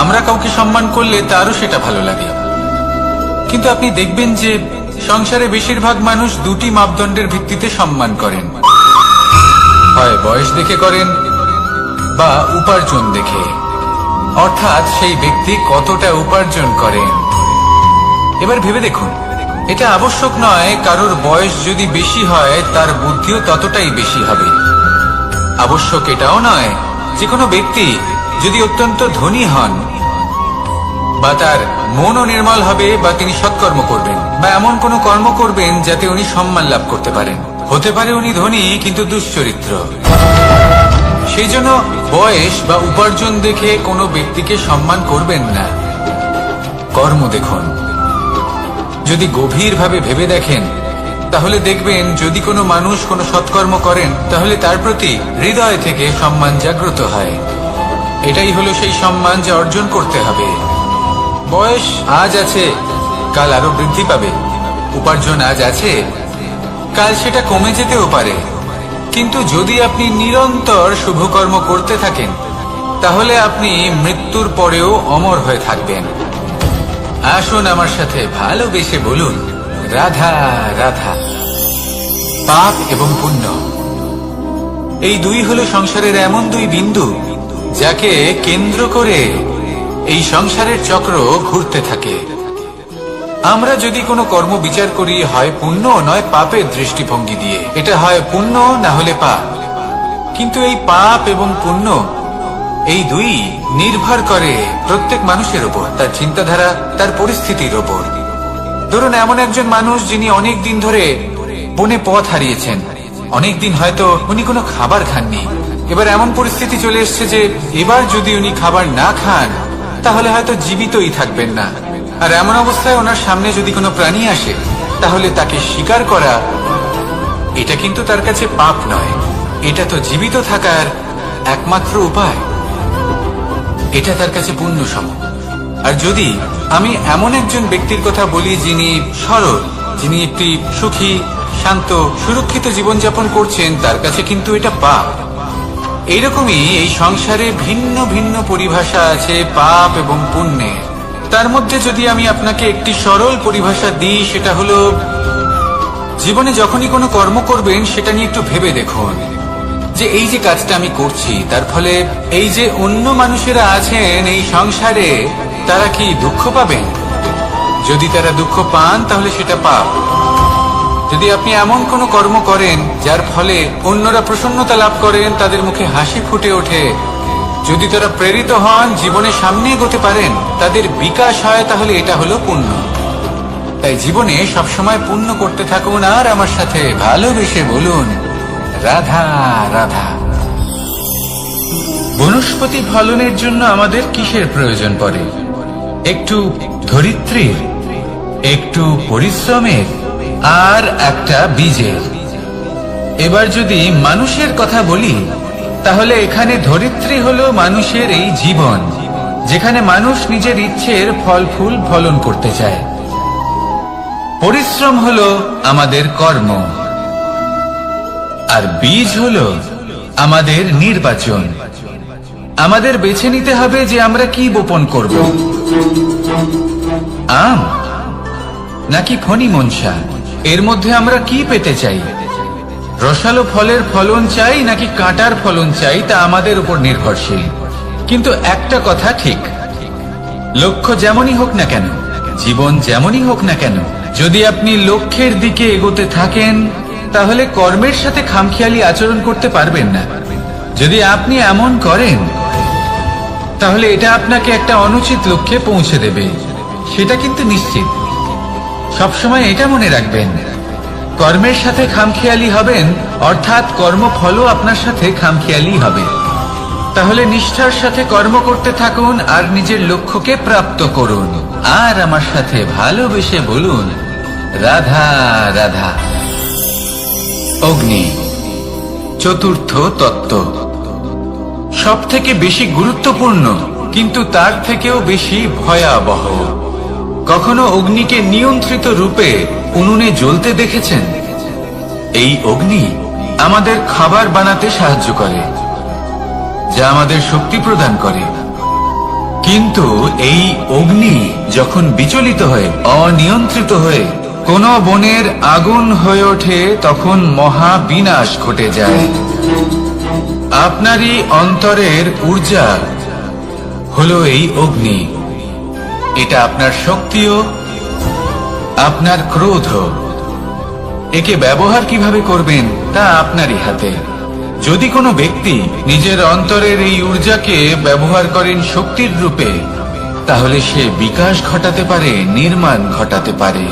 আমরা কাউকে সম্মান করলে তারও সেটা ভালো লাগে। কিন্তু আপনি দেখবেন যে সংসারে বেশিরভাগ মানুষ দুটি মাপদণ্ডের ভিত্তিতে সম্মান করেন, হয় বয়স দেখে করেন বা উপার্জন দেখে, অর্থাৎ সেই ব্যক্তি কতটা উপার্জন করেন। এবার ভেবে দেখুন, এটা আবশ্যক নয় কারোর বয়স যদি বেশি হয় তার বুদ্ধিও ততটাই বেশি হবে। আবশ্যক এটাও নয় যে কোনো ব্যক্তি যদি অত্যন্ত ধনী হন বা তার মনও নির্মল হবে বা তিনি সৎকর্ম করবেন বা এমন কোনো কর্ম করবেন যাতে উনি সম্মান লাভ করতে পারেন। হতে পারে উনি ধনী কিন্তু দুশ্চরিত্র। সেই জন্য বয়স বা উপার্জন দেখে কোনো ব্যক্তিকে সম্মান করবেন না, কর্ম দেখুন। যদি গভীরভাবে ভেবে দেখেন তাহলে দেখবেন যদি কোনো মানুষ কোনো সৎকর্ম করেন তাহলে তার প্রতি হৃদয় থেকে সম্মান জাগ্রত হয়। এটাই হলো সেই সম্মান যা অর্জন করতে হবে। বয়স আজ আছে, কাল আরো বৃদ্ধি পাবে। উপার্জন আজ আছে, কাল সেটা কমে যেতেও পারে। কিন্তু যদি আপনি নিরন্তর শুভকর্ম করতে থাকেন তাহলে আপনি মৃত্যুর পরেও অমর হয়ে থাকবেন। আসুন আমার সাথে ভালোবেসে বলুন, রাধা রাধা। পাপ এবং পুণ্য, এই দুই হলো সংসারের এমন দুই বিন্দু যাকে কেন্দ্র করে এই সংসারের চক্র ঘুরতে থাকে। আমরা যদি কোনো কর্ম বিচার করি, হয় পুণ্য নয় পাপের দৃষ্টিভঙ্গি দিয়ে, এটা হয় পুণ্য না হলে পাপ। কিন্তু এই পাপ এবং পুণ্য এই দুই নির্ভর করে প্রত্যেক মানুষের উপর, তার চিন্তাধারা, তার পরিস্থিতির উপর। ধরুন এমন একজন মানুষ যিনি অনেক দিন ধরে বনে পথ হারিয়েছেন, অনেক দিন হয়তো উনি কোনো খাবার খাননি। এবার এমন পরিস্থিতি চলে এসছে যে এবার যদি উনি খাবার না খান তাহলে হয়তো জীবিতই থাকবেন না। আর এমন অবস্থায় ওনার সামনে যদি কোনো প্রাণী আসে তাহলে তাকে শিকার করা, এটা কিন্তু তার কাছে পাপ নয়, এটা তো জীবিত থাকার একমাত্র উপায়। এটা তার কাছে পুণ্য সম। আর যদি আমি এমন একজন ব্যক্তির কথা বলি যিনি সরল, যিনি একটি সুখী, শান্ত, সুরক্ষিত জীবনযাপন করছেন, তার কাছে কিন্তু এটা পাপ। এইরকমই এই সংসারে ভিন্ন ভিন্ন পরিভাষা আছে পাপ এবং পুণ্যের। তার মধ্যে যদি আমি আপনাকে একটি সরল পরিভাষা দিই, সেটা হলো জীবনে যখনই কোনো কর্ম করবেন সেটা নিয়ে একটু ভেবে দেখুন যে এই যে কাজটা আমি করছি তার ফলে এই যে অন্য মানুষেরা আছেন এই সংসারে, তারা কি দুঃখ পাবেন? যদি তারা দুঃখ পান তাহলে সেটা পাপ। যদি আপনি এমন কোনো কর্ম করেন যার ফলে অন্যরা প্রসন্নতা লাভ করেন, তাদের মুখে হাসি ফুটে ওঠে, যদি তারা প্রেরিত হন, জীবনে সামনে এগোতে পারেন, তাদের বিকাশ হয়, তাহলে এটা হলো পুণ্য। তাই জীবনে সবসময় পুণ্য করতে থাকুন আর আমার সাথে ভালোবেসে বলুন রাধা রাধা। বনস্পতি ফলনের জন্য আমাদের কিসের প্রয়োজন পড়ে? একটু ধরিত্রীর, একটু পরিশ্রমের, আর একটা বীজের। এবার যদি মানুষের কথা বলি, তাহলে এখানে ধরিত্রী হলো মানুষের এই জীবন, যেখানে মানুষ নিজের ইচ্ছের ফল ফুল ফলন করতে চায়। পরিশ্রম হলো আমাদের কর্ম, আর বীজ হলো আমাদের নির্বাচন। আমাদের বেছে নিতে হবে যে আমরা কি বপন করব, আম নাকি ফণি মনসা। এর মধ্যে আমরা কি পেতে চাই? রসালো ফলের ফলন চাই নাকি কাঁটার ফলন চাই, তা আমাদের উপর নির্ভরশীল। কিন্তু একটা কথা ঠিক, লক্ষ্য যেমনই হোক না কেন, জীবন যেমনই হোক না কেন, যদি আপনি লক্ষ্যের দিকে এগোতে থাকেন তাহলে কর্মের সাথে খামখেয়ালি আচরণ করতে পারবেন না। যদি আপনি এমন করেন তাহলে এটা আপনাকে একটা অনুচিত লক্ষ্যে পৌঁছে দেবে, সেটা কিন্তু নিশ্চিত। সবসময় এটা মনে রাখবেন, কর্মের সাথে খামখেয়ালি হবেন, অর্থাৎ কর্মফলও আপনার সাথে খামখেয়ালি হবে। তাহলে নিষ্ঠার সাথে কর্ম করতে থাকুন আর নিজের লক্ষ্যকে প্রাপ্ত করুন। আর আমার সাথে ভালোবেসে বলুন রাধা রাধা। অগ্নি চতুর্থ তত্ত্ব, সব থেকে বেশি গুরুত্বপূর্ণ, কিন্তু তার থেকেও বেশি ভয়াবহ। কখনো অগ্নিকে নিয়ন্ত্রিত রূপে উনুনে জ্বলতে দেখেছেন? এই অগ্নি আমাদের খাবার বানাতে সাহায্য করে, যা আমাদের শক্তি প্রদান করে। কিন্তু এই অগ্নি যখন বিচলিত হয়ে, অনিয়ন্ত্রিত হয়ে কোন বনের আগুন হয়ে ওঠে, তখন মহা বিনাশ ঘটে যায়। আপনারই অন্তরের ঊর্জা হলো এই অগ্নি। এটা আপনার শক্তিও, আপনার ক্রোধ। একে ব্যবহার কিভাবে করবেন তা আপনারই হাতে। যদি কোনো ব্যক্তি নিজের অন্তরের এই ঊর্জাকে ব্যবহার করেন শক্তির রূপে, তাহলে সে বিকাশ ঘটাতে পারে, নির্মাণ ঘটাতে পারে।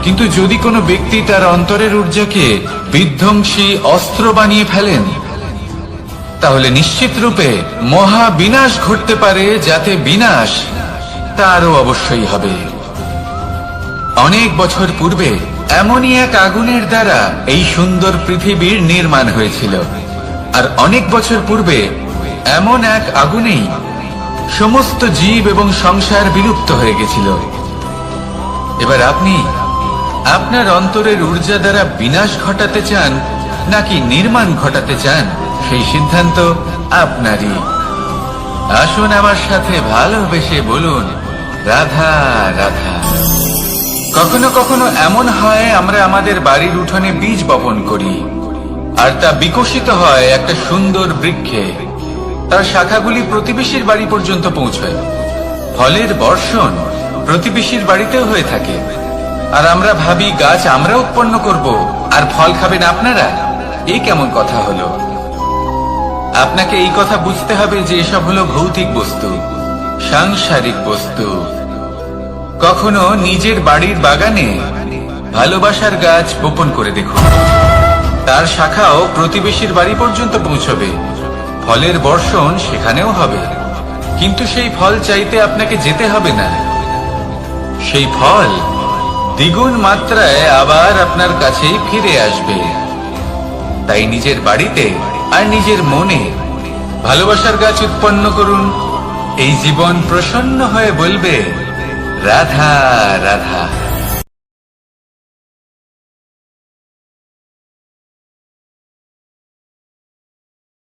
কিন্তু যদি কোনো ব্যক্তি তার অন্তরের ঊর্জাকে বিধ্বংসী অস্ত্র বানিয়ে ফেলেন, তাহলে নিশ্চিত রূপে মহা বিনাশ ঘটতে পারে, যাতে বিনাশ তারও অবশ্যই হবে। অনেক বছর পূর্বে এমনই এক আগুনের দ্বারা এই সুন্দর পৃথিবীর নির্মাণ হয়েছিল, আর অনেক বছর পূর্বে এমন এক আগুনেই সমস্ত জীব এবং সংসার বিলুপ্ত হয়ে গেছিল। এবার আপনি আপনার অন্তরের ঊর্জা দ্বারা বিনাশ ঘটাতে চান নাকি নির্মাণ ঘটাতে চান, সেই সিদ্ধান্ত আপনারই। আসুন আমার সাথে ভালোবেসে বলুন রাধা রাধা। কখনো কখনো এমন হয়, আমরা আমাদের বাড়ির উঠোনে বীজ বপন করি, আর তা বিকশিত হয় একটা সুন্দর বৃক্ষে। তার শাখাগুলি প্রতিবেশীর বাড়ি পর্যন্ত পৌঁছয়। ফলের বর্ষণ প্রতিবেশীর বাড়িতেও হয়ে থাকে, আর আমরা ভাবি গাছ আমরা উৎপন্ন করব আর ফল খাবেন আপনারা। এই কেমন কথা হলো? আপনাকে এই কথা বুঝতে হবে যে এসব হলো ভৌতিক বস্তু, সাংসারিক বস্তু। কখনো নিজের বাড়ির বাগানে ভালোবাসার গাছ বপন করে দেখুন, তার শাখাও প্রতিবেশীর বাড়ি পর্যন্ত পৌঁছবে, ফলের বর্ষণ সেখানেও হবে। কিন্তু সেই ফল চাইতে আপনাকে যেতে হবে না, সেই ফল দ্বিগুণ মাত্রায় আবার আপনার কাছেই ফিরে আসবে। তাই নিজের বাড়িতে আর নিজের মনে ভালোবাসার গাছ উৎপন্ন করুন, এই জীবন প্রসন্ন হয়ে বলবে রাধা রাধা।